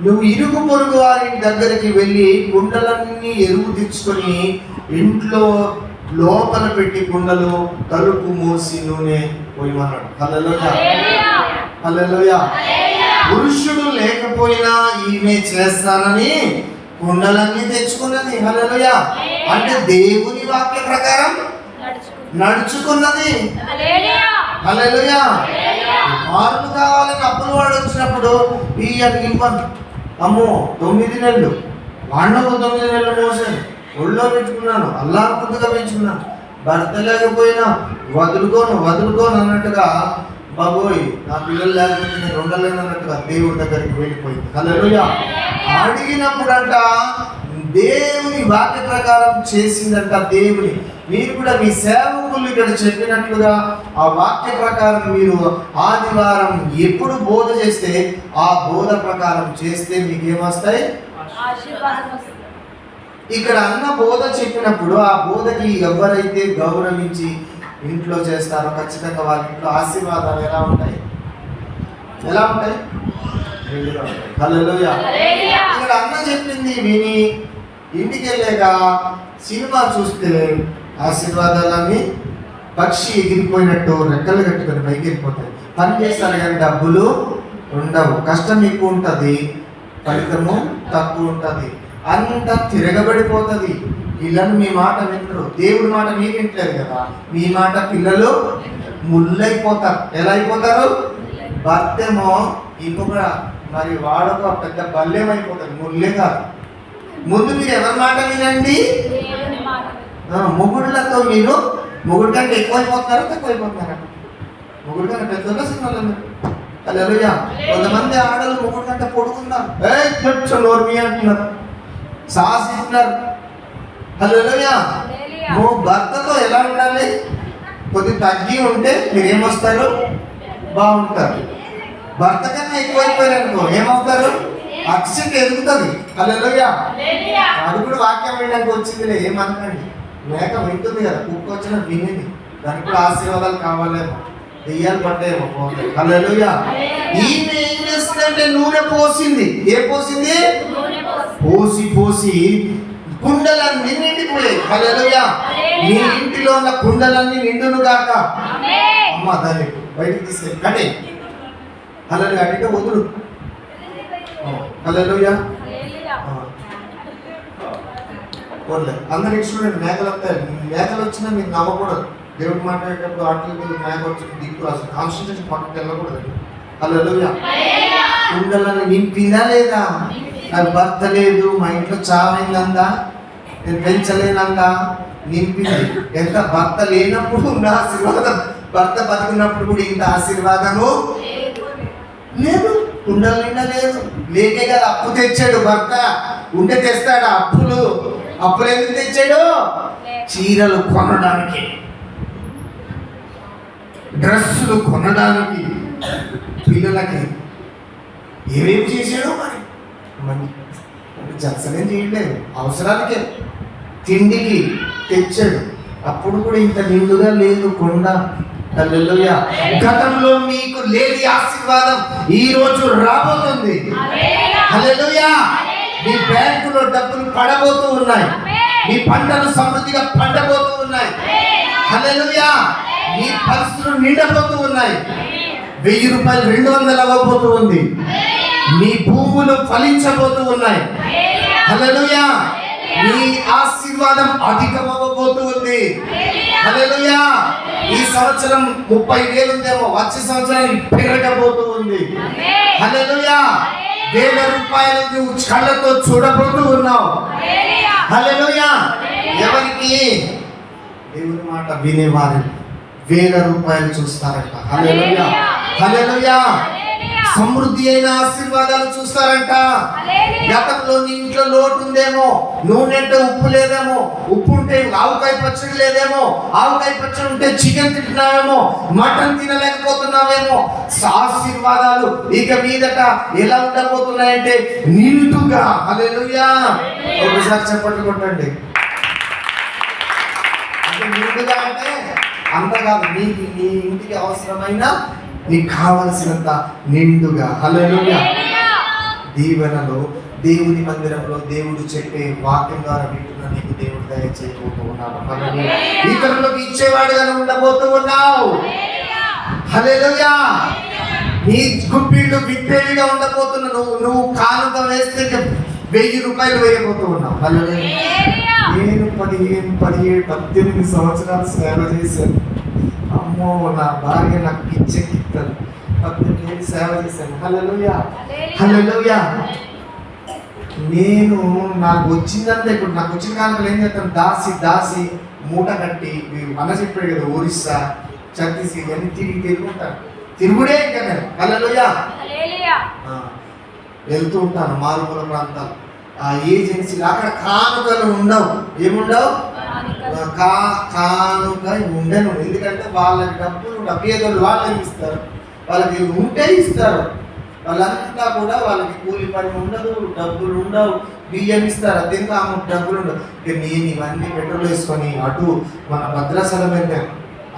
నువ్వు ఇరుగు పొరుగు వారి దగ్గరికి వెళ్ళి కుండలన్నీ ఎరువు తెచ్చుకొని ఇంట్లో లోపల పెట్టి కుండలు తలుపు మూసి నూనె పోయమన్నాడు. హల్లెలూయా, హల్లెలూయా. పురుషుడు లేకపోయినా ఈమె చేస్తానని కుండలన్నీ తెచ్చుకున్నది. హల్లెలూయా. అంటే దేవుని వాక్య ప్రకారం నడుచుకున్నది. హల్లెలూయా. మార్పు కావాలని అప్పులు వాడు వచ్చినప్పుడు ఇవ్వను. అమ్మో 9 నెలలు వాడినకు 9 నెలలు మోసాను, ఒళ్ళో పెట్టుకున్నాను, అల్లారు ముద్దుగా పెంచుకున్నాను, భర్త లేకపోయినా వదులుకోను అన్నట్టుగా, బాబోయ్ నా పిల్లలు లేకపోతే నేను ఉండలేను అన్నట్టుగా దేవుడి దగ్గరికి వెళ్ళిపోయింది. హల్లెలూయా. అడిగినప్పుడంట దేవుని వాక్య ప్రకారం చేసిందంట. దేవుని మీరు కూడా మీ సేవకులు ఇక్కడ చెప్పినట్లుగా ఆ వాక్య ప్రకారం మీరు ఆదివారం ఎప్పుడు బోధ చేస్తే ఆ బోధ ప్రకారం చేస్తే మీకు ఏమొస్తాయి? ఇక్కడ అన్న బోధ చెప్పినప్పుడు ఆ బోధకి ఎవరైతే గౌరవించి ఇంట్లో చేస్తారో ఖచ్చితంగా వాళ్ళ ఇంట్లో ఆశీర్వాదాలు ఎలా ఉంటాయి? హల్లెలూయా. ఇక్కడ అన్న చెప్పింది విని ఇంటికి వెళ్ళాక సినిమా చూస్తే ఆశీర్వాదాలన్నీ పక్షి ఎగిరిపోయినట్టు రెక్కలు కట్టుకొని పైకి వెళ్ళిపోతాయి. పని చేస్తారు కానీ డబ్బులు ఉండవు, కష్టం ఎక్కువ ఉంటుంది, ఫలితము తక్కువ ఉంటుంది, అంతా తిరగబడిపోతుంది. పిల్లలు మీ మాట వింటారు, దేవుడి మాట మీరు వింటారు కదా, మీ మాట పిల్లలు ముళ్ళైపోతారు. ఎలా అయిపోతారు? భర్తేమో ఇంకొక మరి వాడొక పెద్ద బల్లేమైపోతారు, ముళ్ళే కాదు. ముందు మీరు ఎవరి మాట వినండి? మొగుళ్ళతో మీరు మొగుడు కంటే ఎక్కువైపోతున్నారా తక్కువైపోతున్నారా? మొగుడు కంటే పెద్దగా సినిమాలు. హల్లెలూయా. కొంతమంది ఆడలు మొగుడు కంటే పొడుగున్నారు, నోర్మి అంటున్నారు, సాసిస్తున్నారు. హల్లెలూయా. నువ్వు భర్తతో ఎలా ఉండాలి? కొద్దిగా తగ్గి ఉంటే మీరు ఏమొస్తారు? బాగుంటారు. భర్త కన్నా ఎక్కువైపోయారనుకో ఏమవుతారు? అక్షకి ఎదుగుతుంది. హల్లెలూయా. అది కూడా వాక్యం వినడానికి వచ్చిందిలే, ఏమనకండి. మేక వింటుంది కదా, కుక్క వచ్చిన వినేది, దానికి కూడా ఆశీర్వాదాలు కావాలేమో, దెయ్యాలు పడ్డాయేమో పోతాయి. హల్లెలూయా. ఈమె ఏం చేస్తుందంటే నూనె పోసింది. ఏం పోసింది? పోసి కుండలన్నీ నిండిపోయాయి. హల్లెలూయా. నీ ఇంటిలో ఉన్న కుండలన్నీ నిండును గాక. అమ్మ దాన్ని బయటికి తీసుకెళ్ళి కట్టే. హల్లెలూయా. అంటే వదులు. హల్లెలూయా. అందరు చూడండి, మేకలు వస్తాయి. మేకలు వచ్చినా మీరు నమ్మకూడదు. దేవుడు మాట్లాడేటప్పుడు ఆటలు మేక వచ్చి దిక్కు రాదు, కాన్సన్ట్రేషన్ పక్కకి వెళ్ళకూడదు. హల్లెలూయా. కుండలను నింపిందా లేదా? నాకు భర్త లేదు, మా ఇంట్లో చావైందందా, నేను పెంచలేనందా, నింపింది. ఎంత భర్త లేనప్పుడు ఉన్న ఆశీర్వాదం, భర్త బతికినప్పుడు కూడా ఇంత ఆశీర్వాదము లేదు. కుండల నిండా లేదు. లేకే కదా అప్పు తెచ్చాడు భర్త. ఉంటే తెస్తాడు అప్పులు ఎందుకు తెచ్చాడు? చీరలు కొనడానికి, డ్రెస్సులు కొనడానికి, పిల్లలకి ఏమేమి చేశాడు మరి జలసనేం చేయలేదు, అవసరానికే తిండికి తెచ్చాడు. అప్పుడు కూడా ఇంత నిండుగా లేదు కొండ. హల్లెలూయా. గతంలో మీకు లేని ఆశీర్వాదం ఈ రోజు రాబోతుంది. హల్లెలూయా. మీ బ్యాంకులో డబ్బులు పడబోతూ ఉన్నాయి, మీ పంటలు సమృద్ధిగా పండబోతూ ఉన్నాయి. హల్లెలూయా. మీ పరిస్థితులు నిండబోతూ ఉన్నాయి. 1000 రూపాయలు 200 అవ్వబోతూ ఉంది. మీ భూములు ఫలించబోతూ ఉన్నాయి. హల్లెలూయా. మీ ఆశీర్వాదం అధికమవ్వబోతూ ఉంది. హల్లెలూయా. ఈ సంవత్సరం 30,000 ఉందేమో, వచ్చే సంవత్సరానికి పెరగబోతూ ఉంది. హల్లెలూయా. 1000 రూపాయలు నువ్వు కళ్ళతో చూడబోతూ ఉన్నావు. హల్లెలూయా. ఎవరికి? దేవుని మాట వినేవారు 1000 రూపాయలు చూస్తారంట. హల్లెలూయా. హల్లెలూయా. సమృద్ధి అయిన ఆశీర్వాదాలు చూస్తారంట. గతంలో నీ ఇంట్లో లోటు ఉందేమో, నూనె అంటే ఉప్పు లేదేమో, ఉప్పు ఉంటే ఆవకాయ పచ్చడి లేదేమో, ఆవకాయ పచ్చడి ఉంటే చికెన్ తింటున్నావేమో, మటన్ తినలేకపోతున్నావేమో. ఆశీర్వాదాలు ఇక మీదట ఎలా ఉండబోతున్నాయంటే నిండుగా. హల్లెలూయా. ఒకసారి చెప్పండి కొట్టండి. అంటే నిండుగా అంటే అంత కాదు, నీకు నీ ఇంటికి అవసరమైన నీకు కావలసినంత నిండుగా. హల్లెలూయా. దీవెనలో దేవుని మందిరంలో దేవుడు చెప్పే వాక్యం ద్వారా వింటున్న నీకు దేవుడు దయ దయచేయబోతూ ఉన్నావు. హల్లెలూయా. ఇతరులకు ఇచ్చేవాడుగా ఉండబోతూ ఉన్నావు. హల్లెలూయా. నీ గుప్పిళ్ళు విప్పేవిగా ఉండబోతున్నావు. నువ్వు కానుక వేస్తే 1000 రూపాయలు వేయబోతూ ఉన్నావు. హల్లెలూయా. నేను 18 సంవత్సరాలు సేవ చేశాను. అమ్మో, నా భార్య నాకు పిచ్చెక్కిస్తాను. 18 ఏళ్ళు సేవ చేశాను. హల్లెలూయా. హల్లెలూయా. నేను నాకు వచ్చిందంటే ఇప్పుడు నాకు వచ్చిన కాలంలో ఏం చేస్తాను, దాసి మూట కట్టి మన చెప్పాడు కదా, ఒరిస్సా, ఛత్తీస్గఢ్ అన్ని తిరుగుంటాను. తిరుగుడే ఇంకా నేను. హల్లెలూయా. వెళ్తూ ఉంటాను మారుమూల ప్రాంతాలు, ఆ ఏజెన్సీలు. అక్కడ కానుకలు ఉండవు. ఏముండవు? కానుక ఉండను. ఎందుకంటే వాళ్ళకి డబ్బులు పేదోళ్ళు వాళ్ళకి ఇస్తారు. వాళ్ళకి ఉంటే ఇస్తారు. వాళ్ళంతా కూడా వాళ్ళకి కూలి పని ఉండదు, డబ్బులు ఉండవు, బియ్యం ఇస్తారు. అదేంత ఆమె డబ్బులు ఉండవు. ఇక నేను ఇవన్నీ పెట్రోల్ వేసుకొని అటు మన భద్రాచలం వెళ్ళాను,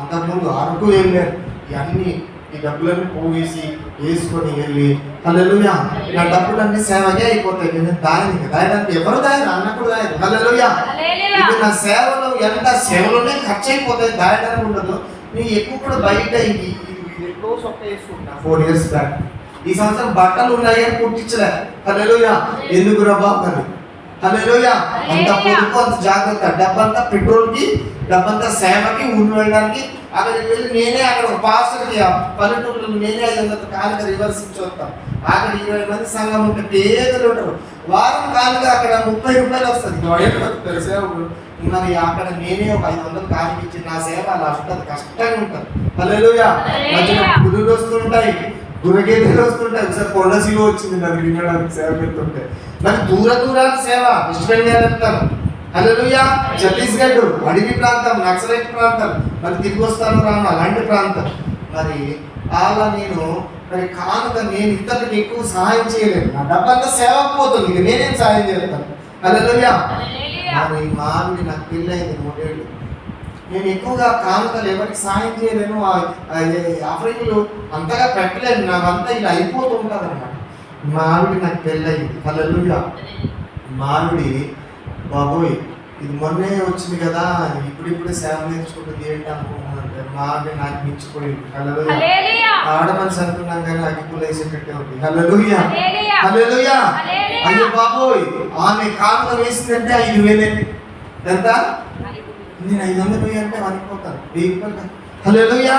అంతకుముందు అరకు వెళ్ళాను. ఇవన్నీ ఈ డబ్బులన్నీ పోగేసి వేసుకొని వెళ్ళి హల్లెలూయా. నా డబ్బులన్నీ సేవగా అయిపోతాయి. నేను దాయడానికి ఎవరు దాయరు, అన్నప్పుడు దాయరు. హల్లెలూయా. ఇది నా సేవలో ఎంత సేవలోనే ఖర్చు అయిపోతాయి, దాయడానికి ఉండదు. నేను ఎక్కువ కూడా బయట ఇది ఎప్పుడో సొక్క వేసుకుంటున్నా 4 years బ్యాక్. ఈ సంవత్సరం బట్టలు ఉన్నాయి అని కుట్టించలే. హల్లెలూయా. ఎందుకు రబాబు? హల్లెలూయా. అంత పొదుపు, అంత జాగ్రత్త. డబ్బంతా పెట్రోల్కి, డబ్బంతా సేవకి, ఊరు వెళ్ళడానికి. అక్కడికి వెళ్ళి నేనే అక్కడ ఒక పాస్టర్కి పల్లెటూరులో నేనే 500 కానుక రివర్స్ ఇచ్చి వస్తాం. అక్కడ 20 మంది సంఘం ఉంటే పేదలు ఉంటారు. వారం కానుక అక్కడ 30 రూపాయలు వస్తుంది సేవకుడు. మరి అక్కడ నేనే ఒక 500 కానుక ఇచ్చి నా సేవ అలా ఉంటుంది, కష్టంగా ఉంటుంది. హల్లెలూయా. మధ్యలో పులులు వస్తుంటాయి, గురగేదలు వస్తుంటాయి. ఒకసారి కొండసీలో వచ్చింది నన్ను వినడానికి సేవ పెడుతుంటే. మరి దూరానికి సేవ వెస్ట్ బెంగాల్ వెళ్తాను. హల్లెలూయా. ఛత్తీస్గఢ్ అడవి ప్రాంతం, నక్సలైట్ ప్రాంతం, మరి తిరిగి వస్తాను రాను అలాంటి ప్రాంతం. మరి అలా నేను మరి కానుక నేను ఇతరులకు ఎక్కువ సహాయం చేయలేను. నా డబ్బంతా సేవకు పోతుంది, ఇక నేనేం సహాయం చేస్తాను. హల్లెలూయా. మరి మా ఆవిడ నాకు పెళ్ళైంది 3 ఏళ్ళు. నేను ఎక్కువగా కానుకలు ఎవరికి సాయం చేయలేను, ఆఫరింగ్లు అంతగా పెట్టలేను. నాకంతా ఇలా అయిపోతూ ఉంటుంది అన్నమాట. మా ఆవిడ నాకు పెళ్ళయింది. హల్లెలూయా. మా ఆవిడ బాబోయ్ ఇది మొన్నే వచ్చింది కదా, ఇప్పుడిప్పుడే సేవ నేర్చుకుంటుంది ఏంటి అనుకుంటున్నానంటే మా ఆవిడ నాకు మించిపోయింది. హల్లెలూయా. ఆడ మనిషి అనుకున్నాం కానీ అగ్గిపుల్ల వేసేటట్టే ఉంది. హల్లెలూయా. హల్లెలూయా. అయ్యో బాబోయ్, ఆమె కానుక వేసిందంటే 5,000. ఎంత? నేను 500 వేయి అంటే వణికిపోతాను. 1000 రూపాయలు. హల్లెలూయా.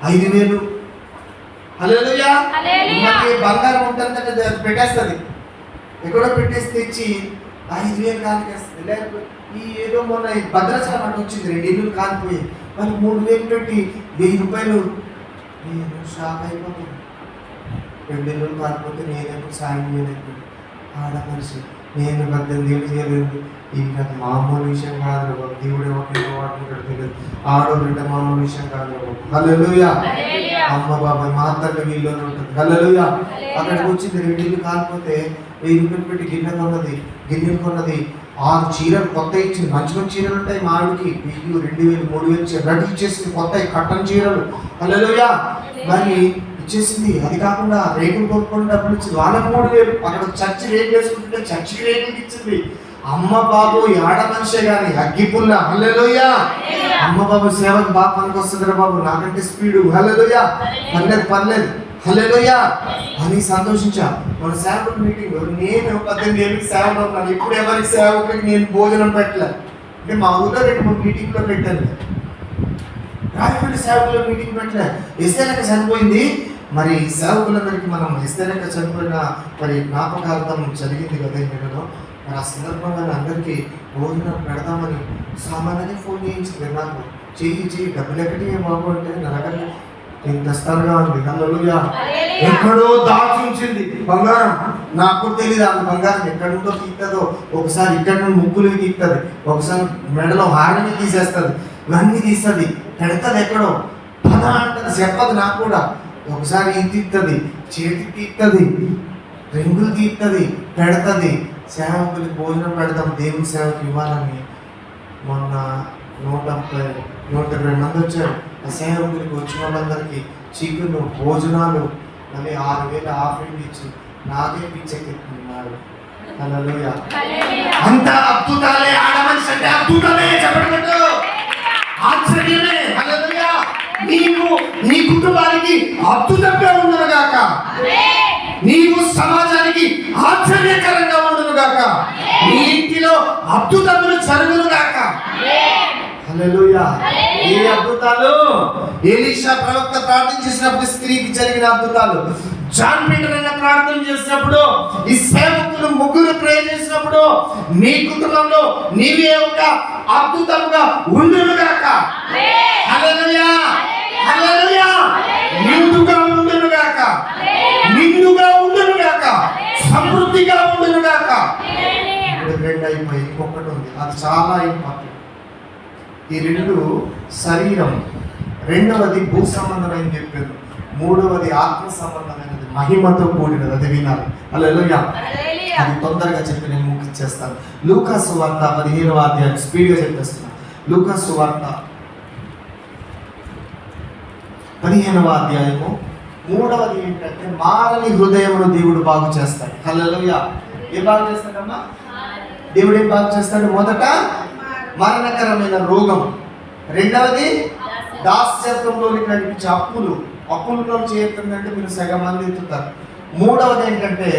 5,000. హల్లెలూయా. మనకి బంగారం ఉంటుందంటే పెట్టేస్తుంది, ఎక్కడో పెట్టేసి తెచ్చి 5,000 కానికేస్తుంది. లేకపోతే ఈ ఏదో మొన్న భద్రాచలం అంటే వచ్చింది, 2 ఇల్లులు కానిపోయి మరి 3,000 పెట్టి 1000 రూపాయలు. నేను షాక్ అయిపోతాను. 2 ఇల్లులు కాకపోతే నేనేమో సాయం చేయలేదు. ఆడ మనిషి నేను 18 ఏళ్ళు చేయలేదు. ఇది నాకు మామూలు విషయం కాదు. దేవుడు ఎవరిని వాడుకుంటాడు తెలియదు. ఆడోళ్ళంటే మామూలు విషయం కాదు. హల్లెలూయా. అమ్మ బాబాయ్ మా తల్లి వీళ్ళలో ఉంటుంది. హల్లెలూయా. అక్కడికి వచ్చింది 2 ఇల్లు కాకపోతే 1000 రూపాయలు పెట్టి గిన్నెలు కొన్నది. 6 చీరలు కొత్త ఇచ్చింది. మంచి చీరలు ఉంటాయి మా ఆవిడకి. 1000, 2,000, 3,000 రెడీ ఇచ్చేసింది. కొత్త కట్టన్ చీరలు. హల్లెలూయా. మరి ఇచ్చేసింది. అది కాకుండా రేకులు కొనుక్కొని డబ్బులు ఇచ్చింది. వాళ్ళకి 3,000. అక్కడ చర్చి రేకులు వేసుకుంటుంటే చర్చికి రేకులు ఇచ్చింది. అమ్మ బాబు ఆడ మనిషే కానీ అగ్గిపుల్ల. హల్లెలూయా. అమ్మ బాబు సేవకు బాగా పనికి వస్తుంది రా బాబు, నాకంటే స్పీడు. హల్లెలూయా. పర్లేదు. హల్లెలూయా అని సంతోషించా. మన సేవకుల మీటింగ్ నేను 18 ఏళ్ళకి సేవలో ఉన్నాను. ఇప్పుడు ఎవరికి సేవకులకి నేను భోజనం పెట్టలేదు. అంటే మా ఊళ్ళో 2-3 మీటింగ్లో పెట్టాను. రాజపల్లి సేవకుల మీటింగ్ పెట్టలే. ఎస్తేనక చనిపోయింది. మరి సేవకులందరికీ మనం ఎస్తేనక చనిపోయిన మరి జ్ఞాపకార్థం జరిగింది కదా ఈ నెలలో. మరి ఆ సందర్భంగా అందరికీ భోజనం పెడదామని సామాన్యంగా ఫోన్ చేయించింది. నాకు చెయ్యి డబ్బులు ఎక్కడి బాబు అంటే నరగలి ఇంత స్థలంగా ఉంది. హల్లెలూయా. ఎక్కడో దాచి ఉంచింది బంగారం. నాకు తెలియదు ఆమె బంగారం ఎక్కడుందో తీస్తుందో. ఒకసారి ఇక్కడ నుండి ముగ్గులు తీస్తుంది, ఒకసారి మెడలో హారని తీసేస్తుంది, ఇవన్నీ తీస్తుంది, పెడతది ఎక్కడో. పద అంటది, చెప్పదు నాకు కూడా. ఒకసారి ఇది తీస్తుంది, చేతి తీస్తుంది, రింగులు తీస్తుంది, పెడతది. సేవకులకి భోజనం పెడతాం, దేవుని సేవకి ఇవ్వాలని. మొన్న 120 మంది వచ్చారు. ఆ సేవకులకి వచ్చిన వాళ్ళందరికీ చికెన్ భోజనాలు, మళ్ళీ 6,000 ఆఫరింగ్ ఇచ్చి నాకే పిచ్చెక్కింది. హల్లెలూయా. అంత అద్భుతాలే, ఆడ మనిషి అంటే అద్భుతమే, చెప్పబట్టు ఆశ్చర్యమే. హల్లెలూయా. నీవు నీ కుటుంబానికి అద్భుతంగా ఉండును గాక, నీవు సమాజానికి ఆశ్చర్యకరంగా ఉండును గాక, నీ ఇంటిలో అద్భుతములు జరుగును గాక. హల్లెలూయా. ఏ అద్భుతాలు? ఎలీషా ప్రవక్త ప్రార్థన చేసినప్పుడు స్త్రీకి జరిగిన అద్భుతాలు, జాన్ పీటర్ అన్న ప్రార్థన చేసినప్పుడు, ఈ సేవకులు ముగ్గురు ప్రే చేసినప్పుడు, నీ కుటుంబంలో నీవే ఒక అద్భుతంగా ఉండును గాక. హల్లెలూయా. హల్లెలూయా. నిండుగా ఉండును గాక, నిండుగా ఉండును గాక, సమృద్ధిగా ఉండును గాక. ఇప్పుడు రెండు అయిపోయి ఇంకొకటి ఉంది, అది చాలా ఇంపార్టెంట్. ఈ రెండు శరీరం, రెండవది భూ సంబంధమైన చెప్పారు, మూడవది ఆత్మ సంబంధమైనది, మహిమతో కూడినది. అది వినాలి. హల్లెలూయా. అది తొందరగా చెప్పి నేను ముగించేస్తాను. లూకాసు వార్త 15వ అధ్యాయం, స్పీడ్గా చెప్పేస్తున్నాను. లూకాసు వార్త 15వ అధ్యాయము 3వది ఏంటంటే, మారని హృదయమును దేవుడు బాగు చేస్తాడు. హల్లెలూయా. ఏం బాగు చేస్తాడమ్మా? దేవుడు ఏం బాగు చేస్తాడు? మొదట మరణకరమైన రోగం, రెండవది దాస్యత్వంలోకి నడిపించే అప్పులలో చేరుతుందంటే మీరు సగం మంది ఎత్తుతారు. మూడవది ఏంటంటే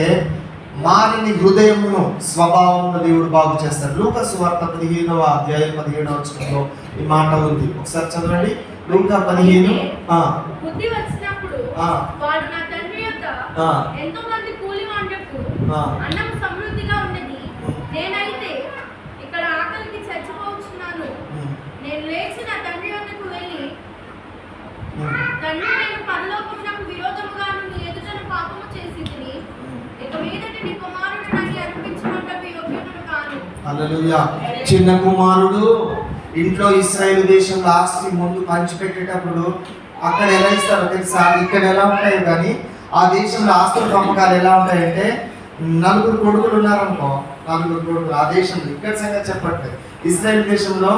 మారిని హృదయమును, స్వభావమును దేవుడు బాగు చేస్తాడు. లూకాసు వార్త 15వ అధ్యాయం 17వ వచనంలో ఈ మాట ఉంది. ఒకసారి చదవండి. లూకా 15. బుద్ధి వచ్చినప్పుడు వాడు నా తండ్రి యొక్క ఎంతో మంది కూలివాళ్లకు అన్నం సమృద్ధిగా ఉన్నది, నేనైతే ఇక్కడ ఆకలికి చచ్చిపోతున్నాను. నేను లేచి నా తండ్రి వద్దకు వెళ్ళి, తండ్రి, నేను పరలోకమునకు విరోధముగాను నీ ఎదుటను పాపము చేసితిని, ఇక మీదట నీ కుమారుడు నాకు అర్పించుటకు యోగ్యుడను కాను. హల్లెలూయా. చిన్న కుమారుడు ఇంట్లో ఇశ్రాయేలు దేశంలో ఆస్తి ముందు పంచిపెట్టేటప్పుడు అక్కడ ఎలా ఇస్తారో తెలుసా? ఇక్కడ ఎలా ఉంటాయి కానీ ఆ దేశంలో ఆస్తుల పంపకాలు ఎలా ఉంటాయంటే, 4 కొడుకులు ఉన్నారనుకో, 4 కొడుకులు ఆ దేశంలో, ఇక్కడ సంగతి చెప్పట్లేదు. ఇశ్రాయేల్ దేశంలో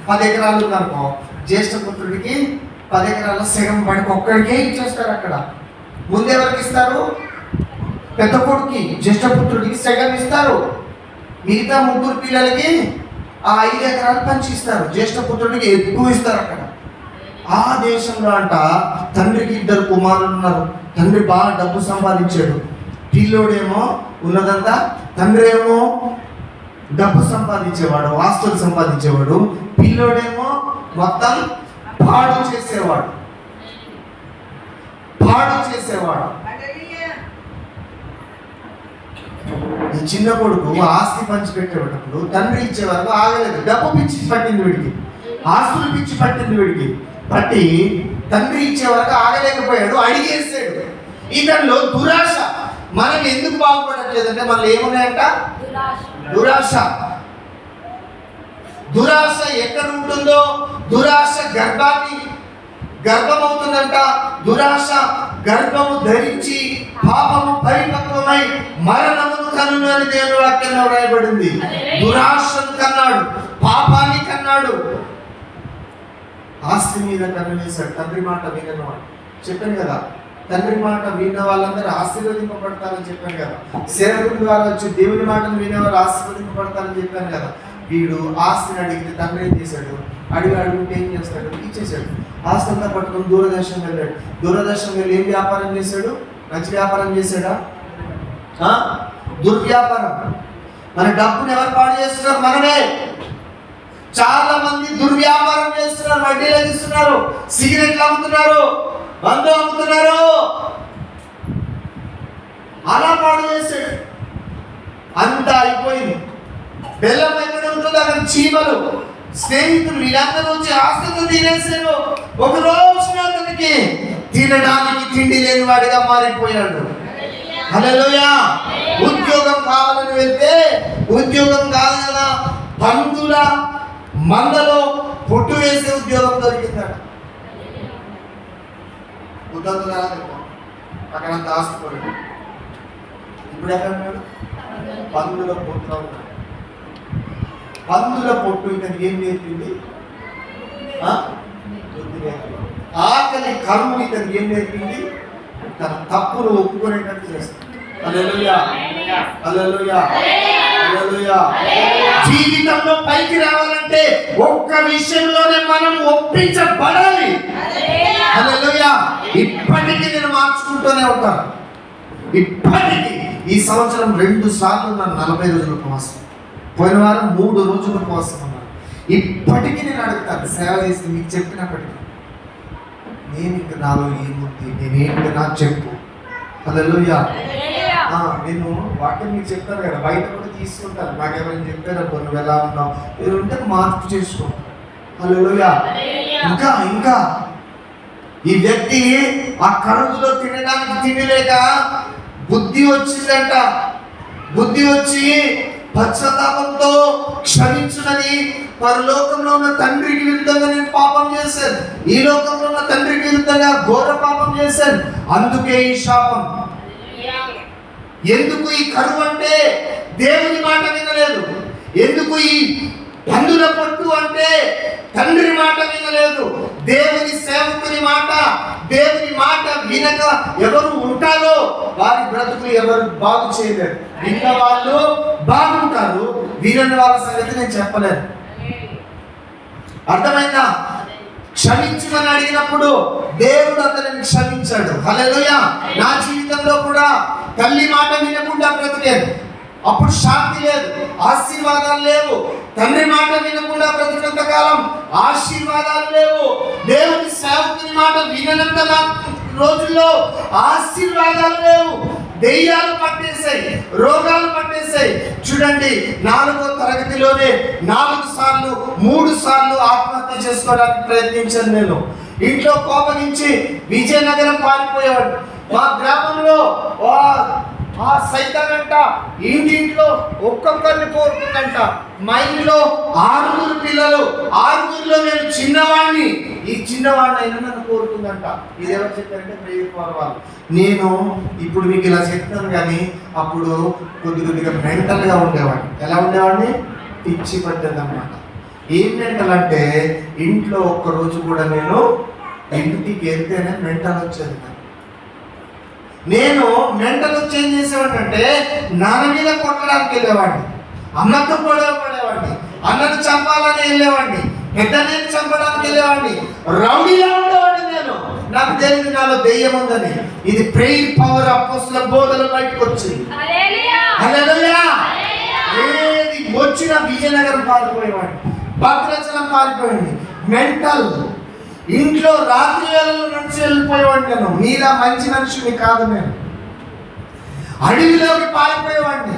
10 ఎకరాలు ఉందనుకో, జ్యేష్ఠ పుత్రుడికి 10 ఎకరాల్లో సగం పడికి ఒక్కడికే ఇచ్చేస్తారు. అక్కడ ముందు ఎవరికి ఇస్తారు? పెద్ద కొడుకి, జ్యేష్ఠ పుత్రుడికి సగం ఇస్తారు. మిగతా 3 పిల్లలకి ఆ 5 ఎకరాలు పంచి ఇస్తారు. జ్యేష్ఠ పుత్రుడికి ఎక్కువ ఇస్తారు. అక్కడ ఆ దేశంలో అంట తండ్రికి 2 కుమారులు ఉన్నారు. తండ్రి బాగా డబ్బు సంపాదించాడు, పిల్లోడేమో ఉన్నదంతా, తండ్రి ఏమో డబ్బు సంపాదించేవాడు, ఆస్తులు సంపాదించేవాడు, పిల్లోడేమో మొత్తం పాడు చేసేవాడు. ఈ చిన్న కొడుకు ఆస్తి పంచిపెట్టేటప్పుడు తండ్రి ఇచ్చే వరకు ఆగలేదు. డబ్బు పిచ్చి పట్టింది వీడికి, ఆస్తులు పిచ్చి పట్టింది వీడికి, పట్టి తండ్రి ఇచ్చే వరకు ఆగలేకపోయాడు, అడిగేసాడు. ఇతనిలో దురాశ. మనం ఎందుకు బాగుపడట్లేదంటే మనలో ఏమున్నాయంట? దురాశ ఎక్కడ ఉంటుందో, దురాశ గర్భమవుతుందంట. దురాశ గర్భము ధరించి పాపము పరిపక్వమై మరణమును కనును అని దేవుని వాక్యంలో రాయబడింది. దురాశను కన్నాడు, పాపాన్ని కన్నాడు, ఆస్తి మీద కన్ను వేశాడు. తండ్రి మాట వినవాడు చెప్పాను కదా. తండ్రి మాట విన్న వాళ్ళందరూ ఆశీర్వదింపబడతారని చెప్పాను కదా. సేవకుల ద్వారా వచ్చి దేవుని మాటను వినేవారు ఆశీర్వదింపబడతారని చెప్పాను కదా. వీడు ఆస్తిని అడిగితే తండ్రి ఏం చేశాడు? అడుగుంటే ఏం చేస్తాడు? ఇచ్చేసాడు. ఆస్తి అంతా పట్టుకొని దూరదర్శనం వెళ్ళాడు. దూరదర్శనం వెళ్ళి ఏం వ్యాపారం చేశాడు? మంచి వ్యాపారం చేశాడా? దుర్వ్యాపారం. మన డబ్బుని ఎవరు పాడు చేస్తున్నారు? మనమే. చాలా మంది దుర్వ్యాపారం చేస్తున్నారు, వడ్డీలు ఇస్తున్నారు, సిగరెట్లు అమ్ముతున్నారు, మందు అమ్ముతున్నారు. అలా పాడు చేశాడు. అంతా అయిపోయింది. బెల్లం ఎక్కడ ఉంటుందో అక్కడ చీమలు, స్నేహితులు వీళ్ళందరూ వచ్చి ఆస్తితో తినేశారు. ఒక రోజు అతనికి తినడానికి తిండి లేని వాడిగా మారిపోయాడు. హల్లెలూయా. ఉద్యోగం కావాలని వెళ్తే ఉద్యోగం కాదు కదా, పందుల మందలో పొట్టు వేసే ఉద్యోగం దొరికిందట. ఉద్యోగం అక్కడంత ఆస్తిపడు. ఇప్పుడు ఎక్కడ ఉన్నాడు? పందుల పొట్టులో ఉన్నాడు. పందుల పొట్టు ఇతనికి ఏం నేర్పింది? ఆకలి కరువు ఇతనికి ఏం నేర్పింది? తన తప్పును ఒప్పుకునేటట్టు చేస్తుంది. హల్లెలూయా. హల్లెలూయా, హల్లెలూయా. జీవితంలో పైకి రావాలంటే ఒక్క విషయంలోనే మనం ఒప్పించబడాలి. హల్లెలూయా. ఇప్పటికీ నేను మార్చుకుంటూనే ఉంటాను. ఇప్పటికీ ఈ సంవత్సరం 2 సార్లు నన్ను 40 రోజులు ఉపవాసం, పోయిన వారం 3 రోజులు ఉపవాసం ఉన్నాను. ఇప్పటికీ నేను అడుగుతాను, సేవ చేసి మీకు చెప్పినప్పటికీ నేను ఇంక నాలో ఏముంది, నేనేంటి నాకు చెప్పు. హల్లెలూయా. నేను వాక్యం మీకు చెప్తాను కదా, బయట కూడా తీసుకుంటాను. నాకేమైనా చెప్పారు అనుకో, నువ్వు ఎలా ఉన్నావు, మీరు ఉంటే మార్పు చేసుకో. హల్లెలూయా. ఇంకా ఇంకా ఈ వ్యక్తి ఆ కరువులో తినడానికి తినలేక బుద్ధి వచ్చిందంట. బుద్ధి వచ్చి పశ్చాత్తాపంతో క్షమించునని, పరలోకంలో ఉన్న తండ్రికి విరుద్ధంగా నేను పాపం చేశాను, ఈ లోకంలో ఉన్న తండ్రికి విరుద్ధంగా ఘోర పాపం చేశాను, అందుకే ఈ శాపం. ఎందుకు ఈ కరువు అంటే దేవుని మాట వినలేదు. ఎందుకు ఈ పందుల పట్టు అంటే తండ్రి మాట వినలేదు. దేవుని సేవకుని మాట, దేవుని మాట వినక ఎవరు ఉంటారో వారి బ్రతుకులు ఎవరు బాగు చేయలేరు. విన్న వాళ్ళు బాగుంటారు, వినని వాళ్ళ సంగతి నేను చెప్పలేను. అర్థమైందా? క్షమించమని అడిగినప్పుడు దేవుడు అతనిని క్షమించాడు. హల్లెలూయా. నా జీవితంలో కూడా తల్లి మాట వినకుండా బ్రతికేది. అప్పుడు శాంతి లేదు, ఆశీర్వాదాలు లేవు. తండ్రి మాట వినకుండా బ్రతికినంత కాలం ఆశీర్వాదాలు లేవు. దేవుని సేవకుని మాట విననంత రోజుల్లో ఆశీర్వాదాలు లేవు. దెయ్యాలు పట్టేసాయి, రోగాలు పట్టేసాయి. చూడండి, 4వ తరగతిలోనే 4 సార్లు 3 సార్లు ఆత్మహత్య చేసుకోవడానికి ప్రయత్నించాను నేను. ఇంట్లో కోపగించి విజయనగరం పారిపోయేవాడు. మా గ్రామంలో ఆ సైతానంట ఇంటింట్లో ఒక్కొక్కరిని కోరుతుందంట. మా ఇంట్లో 6 పిల్లలు, 6లో నేను చిన్నవాడిని. ఈ చిన్నవాడిని అయినా నన్ను కోరుతుందంట. ఇది ఎవరు చెప్పారంటే ప్రేయర్ వాళ్ళు. నేను ఇప్పుడు మీకు ఇలా చెప్తాను, కానీ అప్పుడు కొద్దిగా మెంటల్గా ఉండేవాడిని. ఎలా ఉండేవాడిని? పిచ్చి పట్టేది అన్నమాట. ఏం మెంటల్ అంటే ఇంట్లో ఒక్కరోజు కూడా నేను ఇంటికి వెళ్తేనే మెంటల్ వచ్చేది. నేను మెంటల్ వచ్చి ఏం చేసేవాడిని అంటే నాన్న మీద కొట్టడానికి వెళ్ళేవాడిని, అమ్మతో గొడవ పడేవాడిని, అన్నను చంపాలని వెళ్ళేవాడిని, పెద్దనేని చంపడానికి వెళ్ళేవాడిని, రౌడీలా ఉండేవాడిని నేను. నాకు తెలియదు నాలో దెయ్యం ఉందని. ఇది ప్రేయర్ పవర్, అపోస్తలుల బోధలు బయటకు వచ్చింది. హల్లెలూయా. ఏది వచ్చినా విజయనగరం పారిపోయేవాడిని, భద్రాచలం పారిపోయింది. మెంటల్. ఇంట్లో రాత్రి వేళల్లో నడిచి వెళ్ళిపోయేవాడిని నేను. మీరా మంచి మనిషిని కాదు నేను. అడవిలోకి పారిపోయేవాడిని,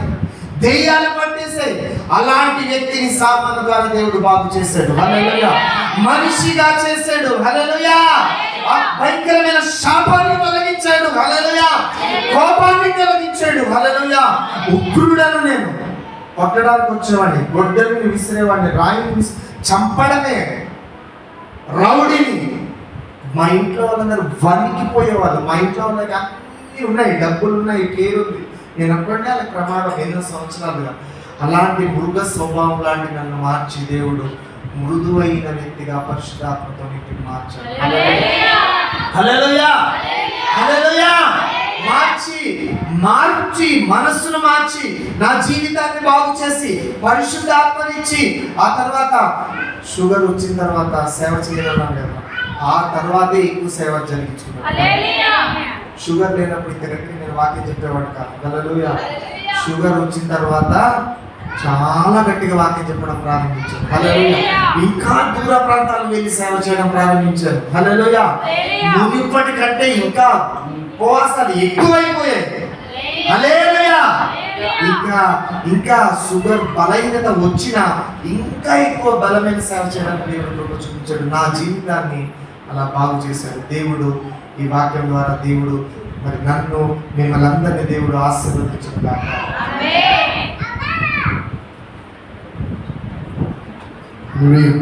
దెయ్యాలు పట్టేసాయి. అలాంటి వ్యక్తిని సామాను ద్వారా దేవుడు బాగు చేశాడు. హల్లెలూయా. మనిషిగా చేశాడు. హల్లెలూయా. ఆ భయంకరమైన శాపాన్ని తొలగించాడు. హల్లెలూయా. కోపాన్ని తొలగించాడు. హల్లెలూయా. ఉగ్రుడను నేను. కొట్టడానికి వచ్చేవాడిని, గొడ్డలిని విసిరేవాడిని, రాయిని చంపడమే, రౌడీని. మా ఇంట్లో వాళ్ళందరూ వణికిపోయేవాళ్ళు. మా ఇంట్లో వాళ్ళకి అన్నీ ఉన్నాయి, డబ్బులు ఉన్నాయి, పేరు ఉంది. నేను అక్కడనే వాళ్ళకి ప్రమాదం ఎన్నో సంవత్సరాలుగా. అలాంటి మృగ స్వభావం లాంటి నన్ను మార్చి దేవుడు మృదువైన వ్యక్తిగా పరిశుద్ధాత్మతో నీటిని మార్చాడు. హల్లెలూయా. హల్లెలూయా. మార్చి మనస్సును మార్చి నా జీవితాన్ని బాగు చేసి పరిశుద్ధాత్మనిచ్చి, ఆ తర్వాత షుగర్ వచ్చిన తర్వాత సేవ చేయడం లేదు. ఆ తర్వాతే ఎక్కువ సేవ జరిగించుకున్నాను. షుగర్ లేనప్పుడు ఇంతకంటే నేను వాక్యం చెప్పేవాడు కాదు. హల్లెలూయా. షుగర్ వచ్చిన తర్వాత చాలా గట్టిగా వాక్యం చెప్పడం ప్రారంభించాను. హల్లెలూయా. ఇంకా దూర ప్రాంతాలకు వెళ్ళి సేవ చేయడం ప్రారంభించాను. హల్లెలూయా. మునిపటి కంటే ఇంకా ఉపవాసాలు ఎక్కువైపోయాయి. హల్లెలూయా. ఇంకా షుగర్ బలహీనత వచ్చినా ఇంకా ఎక్కువ బలమైన సేవ చేయడానికి దేవుడు చూపించాడు. నా జీవితాన్ని అలా బాగు చేశాడు దేవుడు. ఈ వాక్యం ద్వారా దేవుడు మరి నన్ను, మిమ్మల్ని అందరినీ దేవుడు ఆశీర్వదించగా. ఆమేన్.